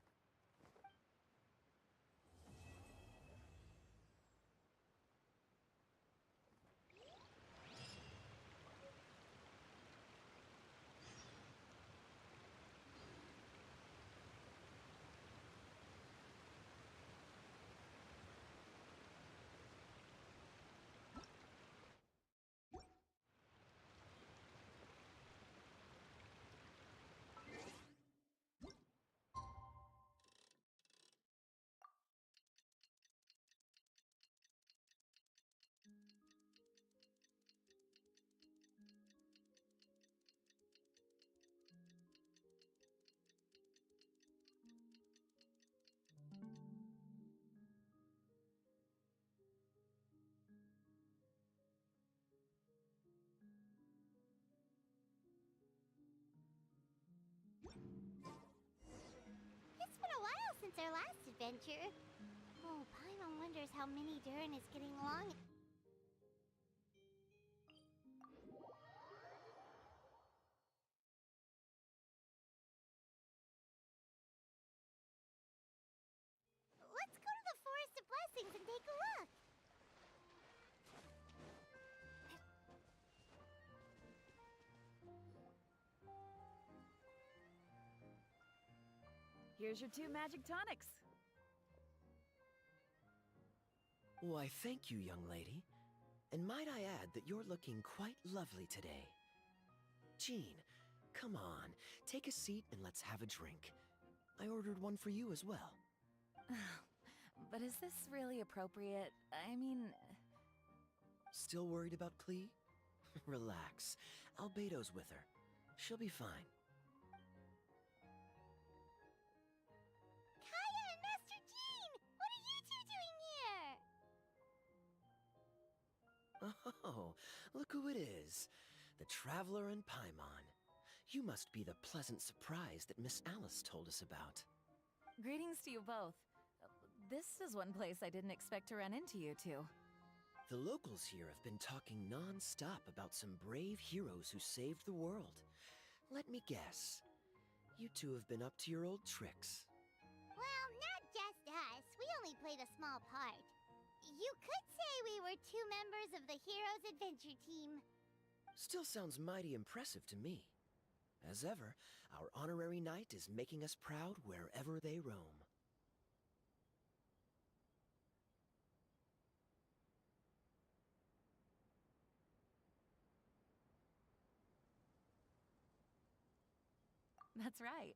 It's been a while since our last adventure. Oh, Paimon wonders how Minnie Durin is getting along. things and take a look. Here's your 2 magic tonics. Why, thank you, young lady. And might I add that you're looking quite lovely today. Jean, come on, take a seat and let's have a drink. I ordered one for you as well. But is this really appropriate? I mean... Still worried about Klee? Relax. Albedo's with her. She'll be fine. Kaya and Master Jean! What are you two doing here? Oh, look who it is. The Traveler and Paimon. You must be the pleasant surprise that Miss Alice told us about. Greetings to you both. This is one place I didn't expect to run into you two. The locals here have been talking non-stop about some brave heroes who saved the world. Let me guess. You two have been up to your old tricks. Well, not just us. We only played a small part. You could say we were 2 members of the Heroes Adventure Team. Still sounds mighty impressive to me. As ever, our honorary knight is making us proud wherever they roam. That's right.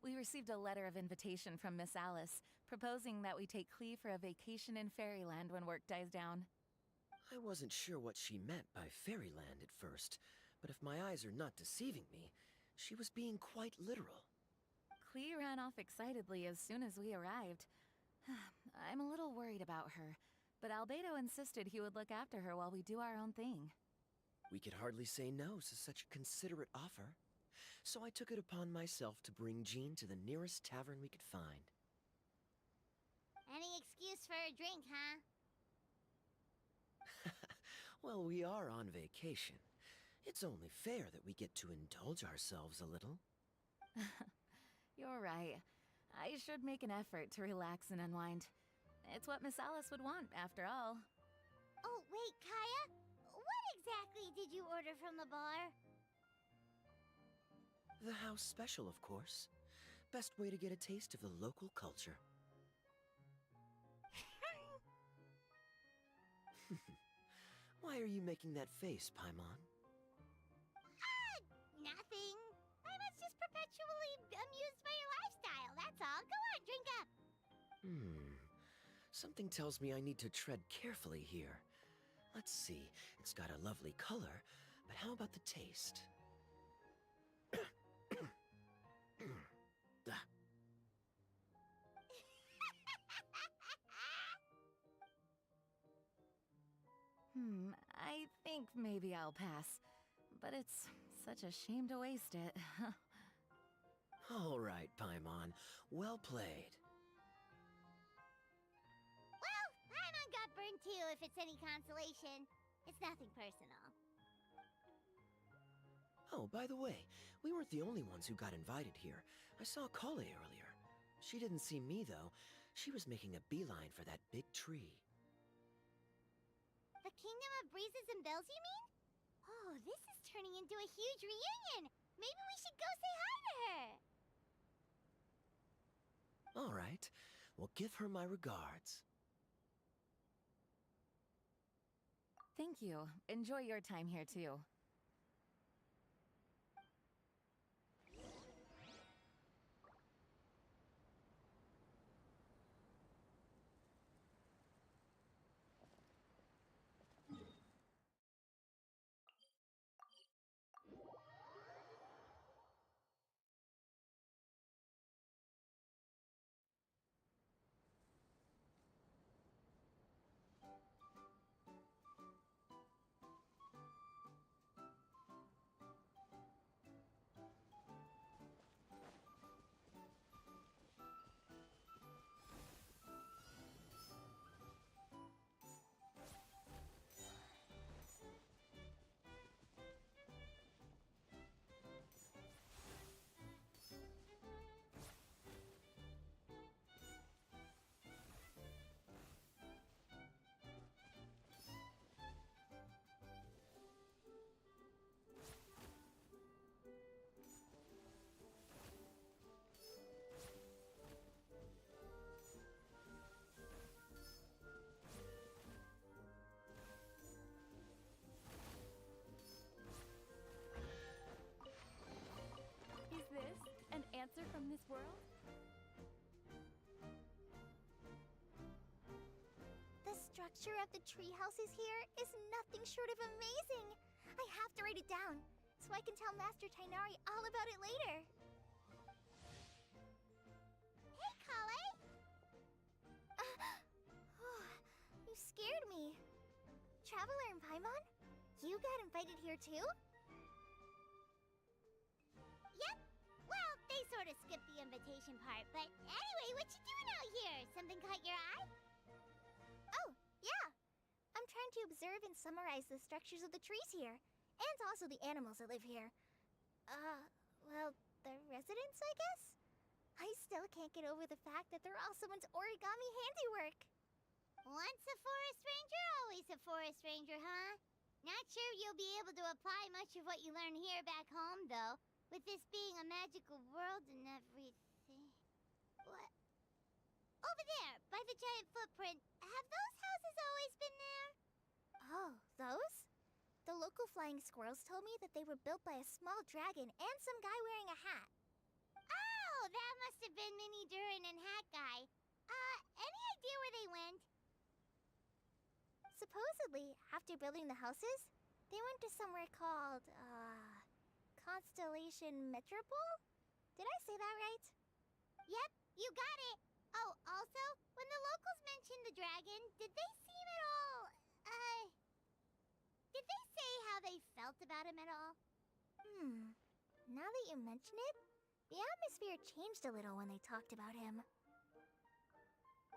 We received a letter of invitation from Miss Alice, proposing that we take Klee for a vacation in Fairyland when work dies down. I wasn't sure what she meant by Fairyland at first, but if my eyes are not deceiving me, she was being quite literal. Klee ran off excitedly as soon as we arrived. I'm a little worried about her, but Albedo insisted he would look after her while we do our own thing. We could hardly say no to such a considerate offer, so I took it upon myself to bring Jean to the nearest tavern we could find. Any excuse for a drink, huh? Well, we are on vacation. It's only fair that we get to indulge ourselves a little. You're right. I should make an effort to relax and unwind. It's what Miss Alice would want, after all. Oh, wait, Kaya? What exactly did you order from the bar? The house special, of course. Best way to get a taste of the local culture. Why are you making that face, Paimon? Nothing. I'm just perpetually amused by your lifestyle, that's all. Go on, drink up. Something tells me I need to tread carefully here. Let's see, it's got a lovely color, but how about the taste? I think maybe I'll pass. But it's such a shame to waste it. All right, Paimon. Well played. Well, Paimon got burned too, if it's any consolation. It's nothing personal. Oh, by the way, we weren't the only ones who got invited here. I saw Kale earlier. She didn't see me, though. She was making a beeline for that big tree. The Kingdom of Breezes and Bells, you mean? Oh, this is turning into a huge reunion. Maybe we should go say hi to her. All right. Well, give her my regards. Thank you. Enjoy your time here, too. structure of the tree houses here is nothing short of amazing. I have to write it down so I can tell Master Tainari all about it later. Hey, Kale! You scared me. Traveler and Paimon, you got invited here too? Yep. Well, they sort of skipped the invitation part, but anyway, what you doing out here? Something caught your eye? Oh, yeah. I'm trying to observe and summarize the structures of the trees here, and also the animals that live here. Well, the residents, I guess? I still can't get over the fact that they're all someone's origami handiwork. Once a forest ranger, always a forest ranger, huh? Not sure you'll be able to apply much of what you learn here back home, though, with this being a magical world and everything. What? Over there, by the giant footprint. Have those houses always been there? Oh, those? The local flying squirrels told me that they were built by a small dragon and some guy wearing a hat. Oh, that must have been Mini Durin and Hat Guy. Any idea where they went? Supposedly, after building the houses, they went to somewhere called, Constellation Metropole? Did I say that right? Yep, you got it. Oh, also, when the locals mentioned the dragon, did they seem at all, did they say how they felt about him at all? Now that you mention it, the atmosphere changed a little when they talked about him.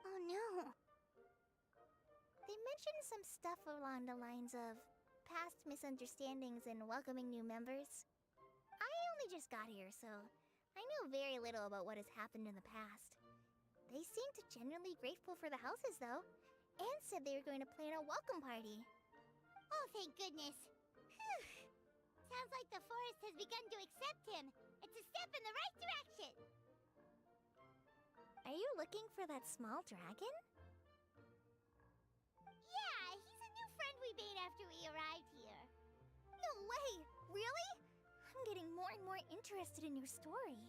Oh no. They mentioned some stuff along the lines of past misunderstandings and welcoming new members. I only just got here, so I know very little about what has happened in the past. They seemed genuinely grateful for the houses, though, and said they were going to plan a welcome party. Oh, thank goodness. Phew. Sounds like the forest has begun to accept him. It's a step in the right direction. Are you looking for that small dragon? Yeah, he's a new friend we made after we arrived here. No way! Really? I'm getting more and more interested in your story.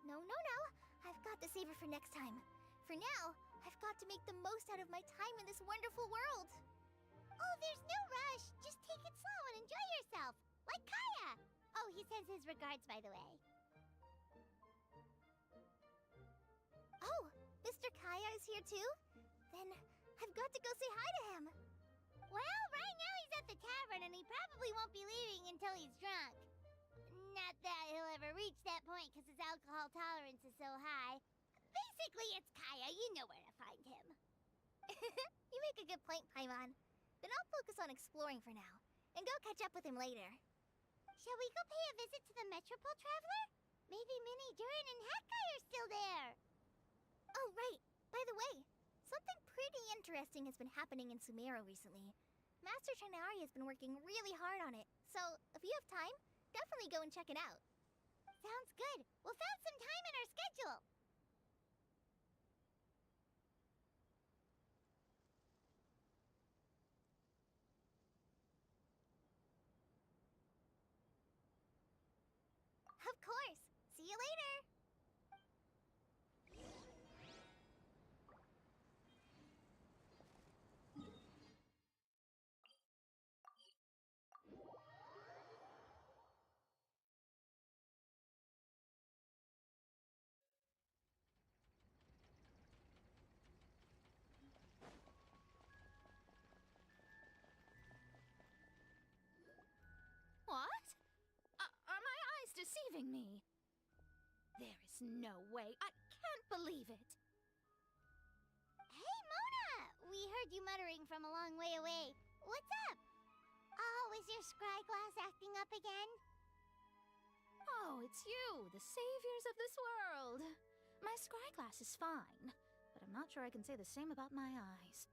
No. I've got to save it for next time. For now, I've got to make the most out of my time in this wonderful world. Oh, there's no rush. Just take it slow and enjoy yourself. Like Kaya. Oh, he sends his regards, by the way. Oh, Mr. Kaya is here too? Then I've got to go say hi to him. Well, right now he's at the tavern and he probably won't be leaving until he's drunk. Not that he'll ever reach that point because his alcohol tolerance is so high. Basically, it's Kaya. You know where to find him. You make a good point, Paimon. Then I'll focus on exploring for now and go catch up with him later. Shall we go pay a visit to the Metropole, Traveler? Maybe Mini Durin and Hat Guy are still there. Oh, right. By the way, something pretty interesting has been happening in Sumeru recently. Master Tainari has been working really hard on it, so if you have time, definitely go and check it out. Sounds good. We'll find some time in our schedule. Of course. See you later. What? Are my eyes deceiving me? There is no way. I can't believe it. Hey, Mona! We heard you muttering from a long way away. What's up? Oh, is your scryglass acting up again? Oh, it's you, the saviors of this world. My scryglass is fine, but I'm not sure I can say the same about my eyes.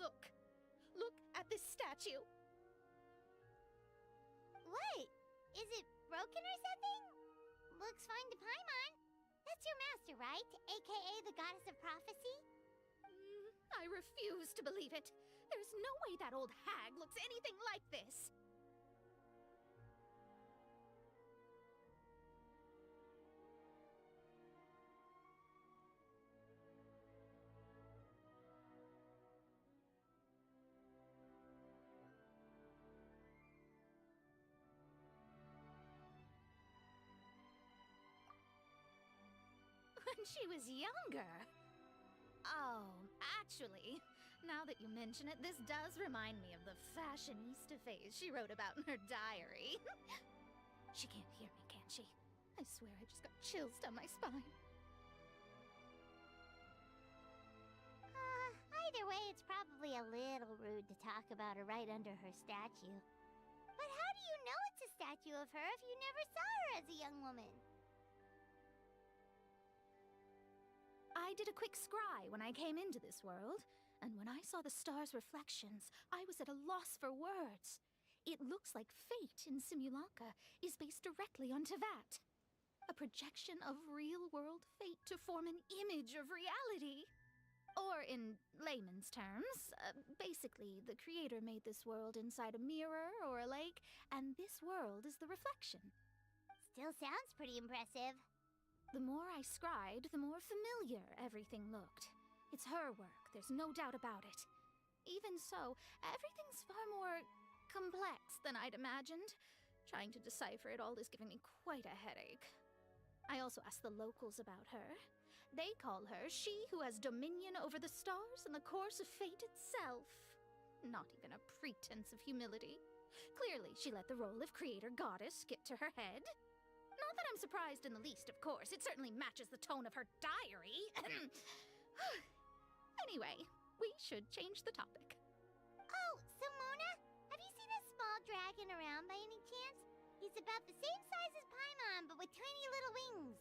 Look! Look at this statue! What? Is it broken or something? Looks fine to Paimon. That's your master, right? AKA the goddess of prophecy? I refuse to believe it. There's no way that old hag looks anything like this. when she was younger. Oh, actually, now that you mention it, this does remind me of the fashionista phase she wrote about in her diary. She can't hear me, can she? I swear I just got chills down my spine. Either way, it's probably a little rude to talk about her right under her statue. But how do you know it's a statue of her if you never saw her as a young woman? I did a quick scry when I came into this world, and when I saw the stars' reflections, I was at a loss for words. It looks like fate in Simulanka is based directly on Tevat. A projection of real-world fate to form an image of reality. Or in layman's terms, basically the creator made this world inside a mirror or a lake, and this world is the reflection. Still sounds pretty impressive. The more I scried, the more familiar everything looked. It's her work, there's no doubt about it. Even so, everything's far more complex than I'd imagined. Trying to decipher it all is giving me quite a headache. I also asked the locals about her. They call her she who has dominion over the stars and the course of fate itself. Not even a pretense of humility. Clearly, she let the role of creator goddess get to her head. Not that I'm surprised in the least, of course. It certainly matches the tone of her diary. Anyway, we should change the topic. Oh, so Mona, have you seen a small dragon around by any chance? He's about the same size as Paimon, but with tiny little wings.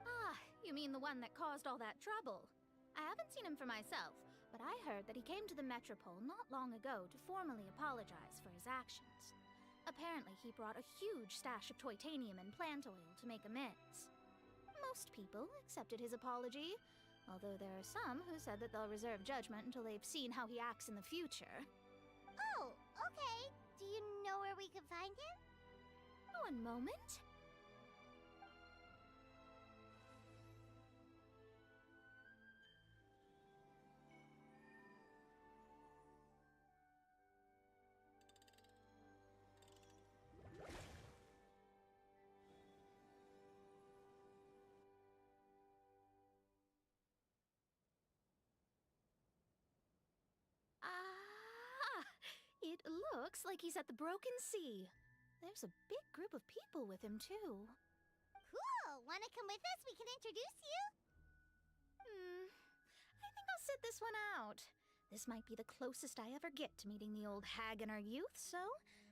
Ah, you mean the one that caused all that trouble? I haven't seen him for myself, but I heard that he came to the Metropole not long ago to formally apologize for his actions. Apparently, he brought a huge stash of Toitanium and plant oil to make amends. Most people accepted his apology, although there are some who said that they'll reserve judgment until they've seen how he acts in the future. Oh, okay. Do you know where we can find him? One moment. It looks like he's at the Broken Sea. There's a big group of people with him, too. Cool! Wanna come with us? We can introduce you? I think I'll sit this one out. This might be the closest I ever get to meeting the old hag in her youth, so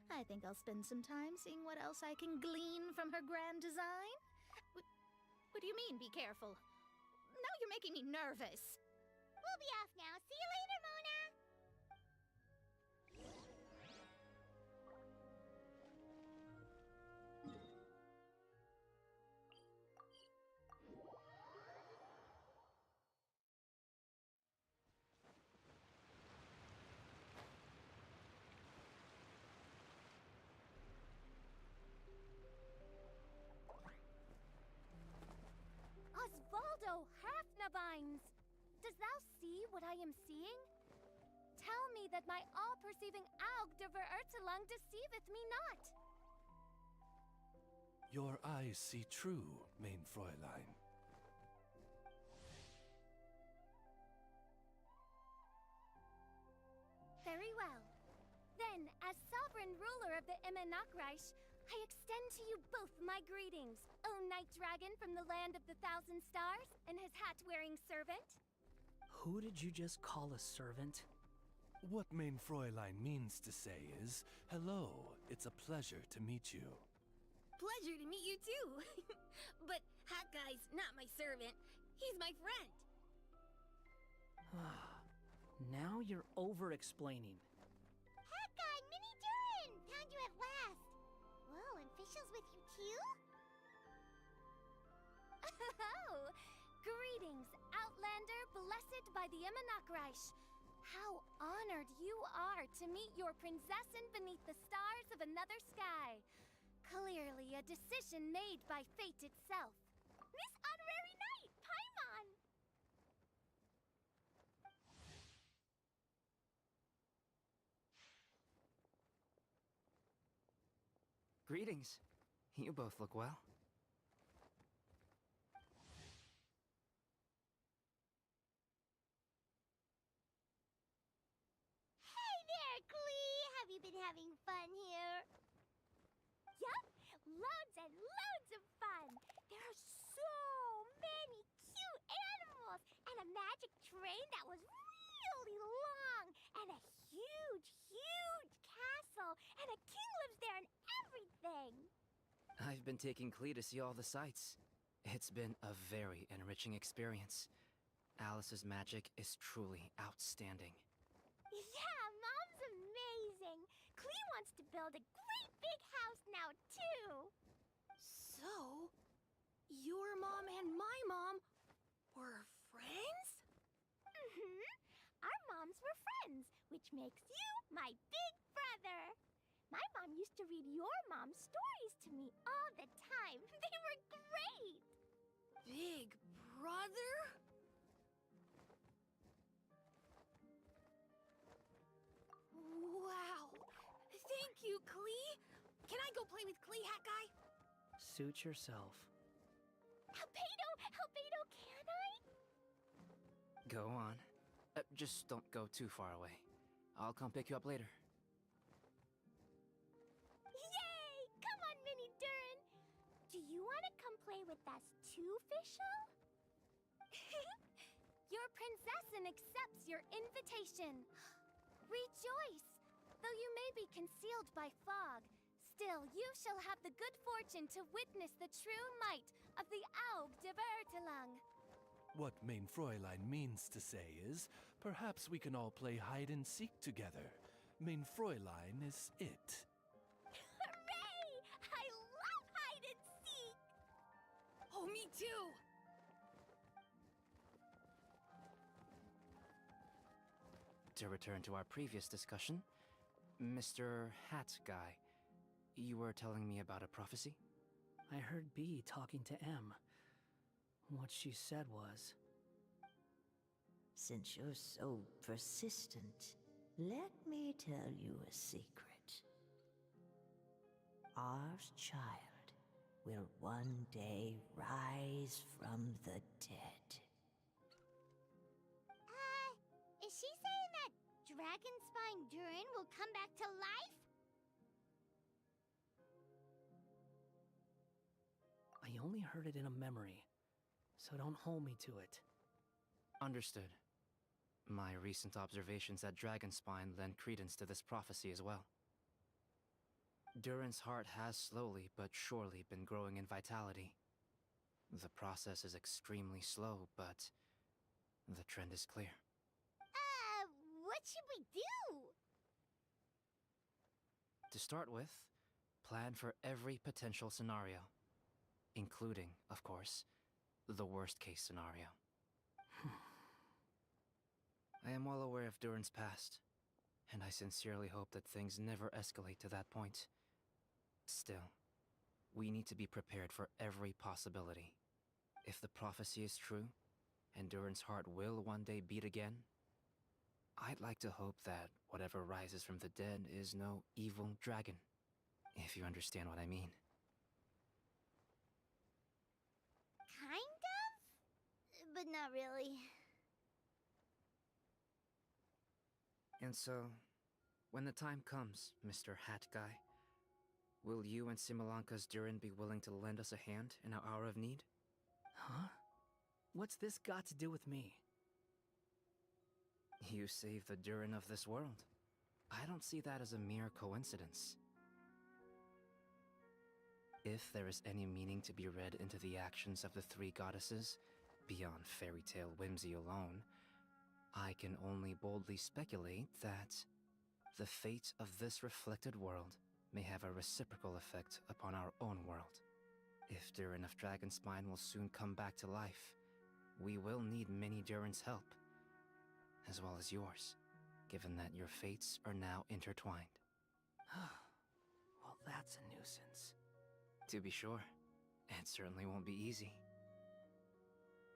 I think I'll spend some time seeing what else I can glean from her grand design. What do you mean, be careful? Now you're making me nervous. We'll be off now. See you later, Mona! Osvaldo Halfnavines! Does thou see what I am seeing? Tell me that my all-perceiving Aug de Verurtelung deceiveth me not! Your eyes see true, mein Fräulein. Very well. Then, as sovereign ruler of the Imanakreich, I extend to you both my greetings, O Night Dragon from the land of the Thousand Stars and his hat-wearing servant. Who did you just call a servant? What mein Fräulein means to say is, hello, it's a pleasure to meet you. Pleasure to meet you too. But Hat Guy's not my servant. He's my friend. Now you're over-explaining. Hat Guy, Mini Durin! Found you at last. Whoa, and Fishel's with you too? Oh! Greetings, Outlander blessed by the Imanakreich. How honored you are to meet your prinzessin beneath the stars of another sky. Clearly a decision made by fate itself. This honorary knight, Paimon! Greetings. You both look well. having fun here. Yup, loads and loads of fun. There are so many cute animals and a magic train that was really long and a huge, huge castle and a king lives there and everything. I've been taking Klee to see all the sights. It's been a very enriching experience. Alice's magic is truly outstanding. Yeah, Mom's amazing. Klee wants to build a great big house now, too. So, your mom and my mom were friends? Mm-hmm. Our moms were friends, which makes you my big brother. My mom used to read your mom's stories to me all the time. They were great. Big brother? Wow. Thank you, Klee. Can I go play with Klee, Hat Guy? Suit yourself. Albedo, can I? Go on. Just don't go too far away. I'll come pick you up later. Yay! Come on, Mini Durin. Do you want to come play with us too, Fischl? Your princessin accepts your invitation. Rejoice! Though you may be concealed by fog, still you shall have the good fortune to witness the true might of the Aug de Bertelang. What Mein Fräulein means to say is, perhaps we can all play hide and seek together. Mein Fräulein is it. Hooray! I love hide and seek! Oh, me too! To return to our previous discussion, Mr. Hat Guy, you were telling me about a prophecy? I heard B talking to M. What she said was... Since you're so persistent, let me tell you a secret. Our child will one day rise from the dead. Is she saying that Dragon Spine Durin will come back to life? I only heard it in a memory, so don't hold me to it. Understood. My recent observations at Dragonspine lend credence to this prophecy as well. Durin's heart has slowly but surely been growing in vitality. The process is extremely slow, but the trend is clear. What should we do? To start with, plan for every potential scenario, including, of course, the worst-case scenario. I am well aware of Durin's past, and I sincerely hope that things never escalate to that point. Still, we need to be prepared for every possibility. If the prophecy is true, and Durin's heart will one day beat again, I'd like to hope that whatever rises from the dead is no evil dragon, if you understand what I mean. Kind of? But not really. And so, when the time comes, Mr. Hat Guy, will you and Simulanka's Durin be willing to lend us a hand in our hour of need? Huh? What's this got to do with me? You saved the Durin of this world. I don't see that as a mere coincidence. If there is any meaning to be read into the actions of the three goddesses, beyond fairy tale whimsy alone, I can only boldly speculate that the fate of this reflected world may have a reciprocal effect upon our own world. If Durin of Dragonspine will soon come back to life, we will need many Durin's help, as well as yours, given that your fates are now intertwined. Well, that's a nuisance. To be sure, it certainly won't be easy.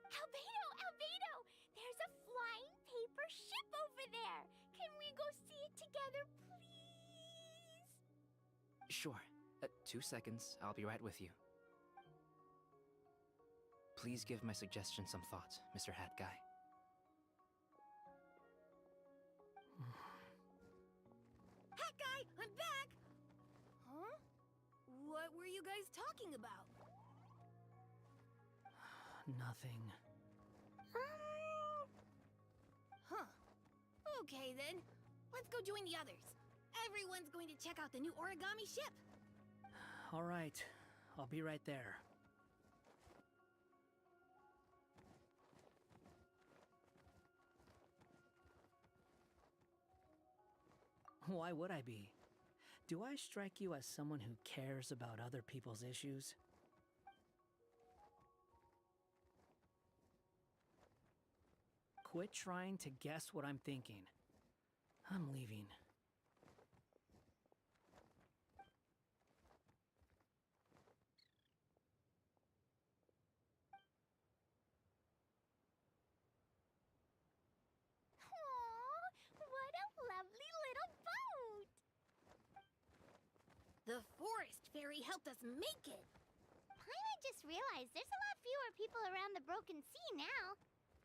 Albedo! There's a flying paper ship over there! Can we go see it together, please? Sure. 2 seconds, I'll be right with you. Please give my suggestion some thought, Mr. Hat Guy. Hat Guy, I'm What were you guys talking about? Nothing. Huh. Okay then. Let's go join the others. Everyone's going to check out the new origami ship. All right, I'll be right there. Why would I be? Do I strike you as someone who cares about other people's issues? Quit trying to guess what I'm thinking. I'm leaving. Aww, what a lovely little boat! The forest fairy helped us make it. Paimon just realized there's a lot fewer people around the Broken Sea now.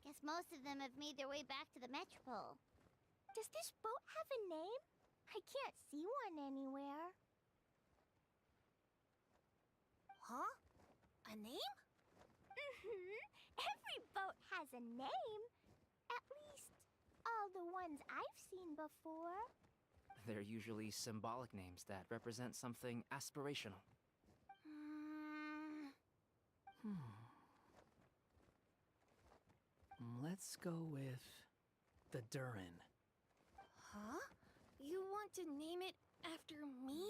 Guess most of them have made their way back to the Metropole. Does this boat have a name? I can't see one anywhere. Huh? A name? Every boat has a name. At least, all the ones I've seen before. They're usually symbolic names that represent something aspirational. Let's go with the Durin. Huh? You want to name it after me?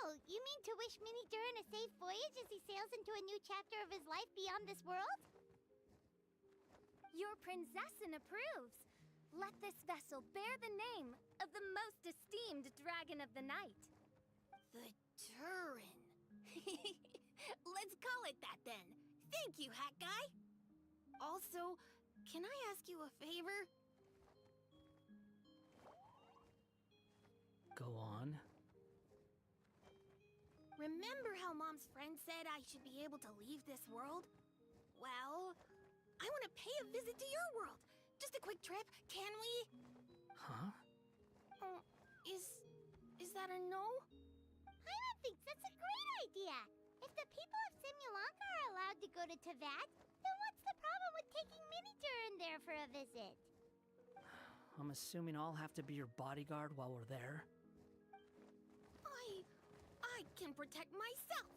Oh, you mean to wish Mini Durin a safe voyage as he sails into a new chapter of his life beyond this world? Your princessin approves. Let this vessel bear the name of the most esteemed dragon of the night. The Durin. Let's call it that then. Thank you, Hat Guy. Also, can I ask you a favor? Go on. Remember how Mom's friend said I should be able to leave this world? Well, I want to pay a visit to your world. Just a quick trip, can we? Huh? Is that a no? Paimon thinks that's a great idea. If the people of Simulanka are allowed to go to Teyvat, then what's the problem with taking Mini Durin there for a visit? I'm assuming I'll have to be your bodyguard while we're there. I can protect myself.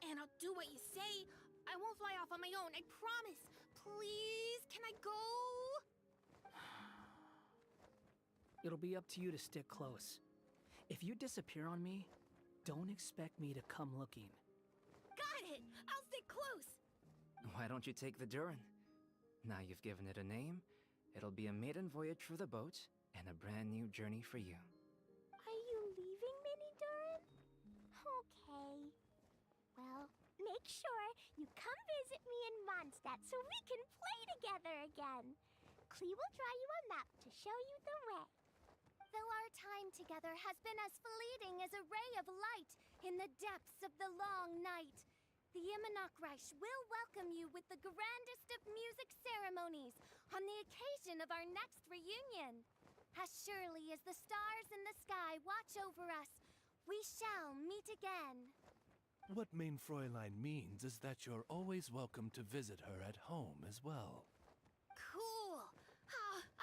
And I'll do what you say. I won't fly off on my own, I promise. Please, can I go? It'll be up to you to stick close. If you disappear on me, don't expect me to come looking. Got it! I'll stick close! Why don't you take the Durin? Now you've given it a name, it'll be a maiden voyage for the boat and a brand new journey for you. Are you leaving, Mini Durin? Okay. Well, make sure you come visit me in Mondstadt so we can play together again. Klee will draw you a map to show you the way. Though our time together has been as fleeting as a ray of light in the depths of the long night, the Immonokreich will welcome you with the grandest of music ceremonies on the occasion of our next reunion. As surely as the stars in the sky watch over us, we shall meet again. What Main Fräulein means is that you're always welcome to visit her at home as well. Cool!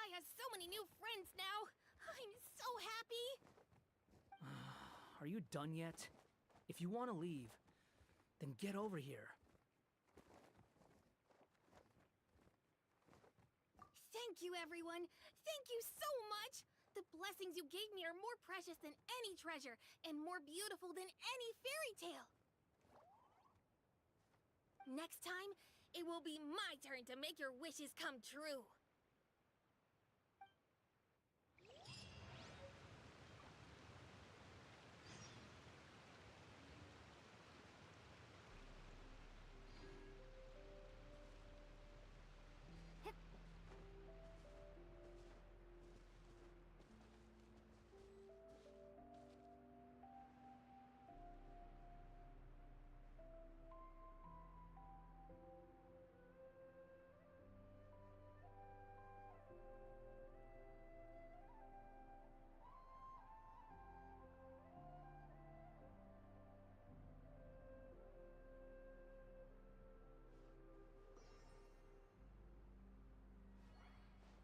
I have so many new friends now! I'm so happy! Are you done yet? If you want to leave, then get over here. Thank you, everyone! Thank you so much! The blessings you gave me are more precious than any treasure, and more beautiful than any fairy tale! Next time, it will be my turn to make your wishes come true!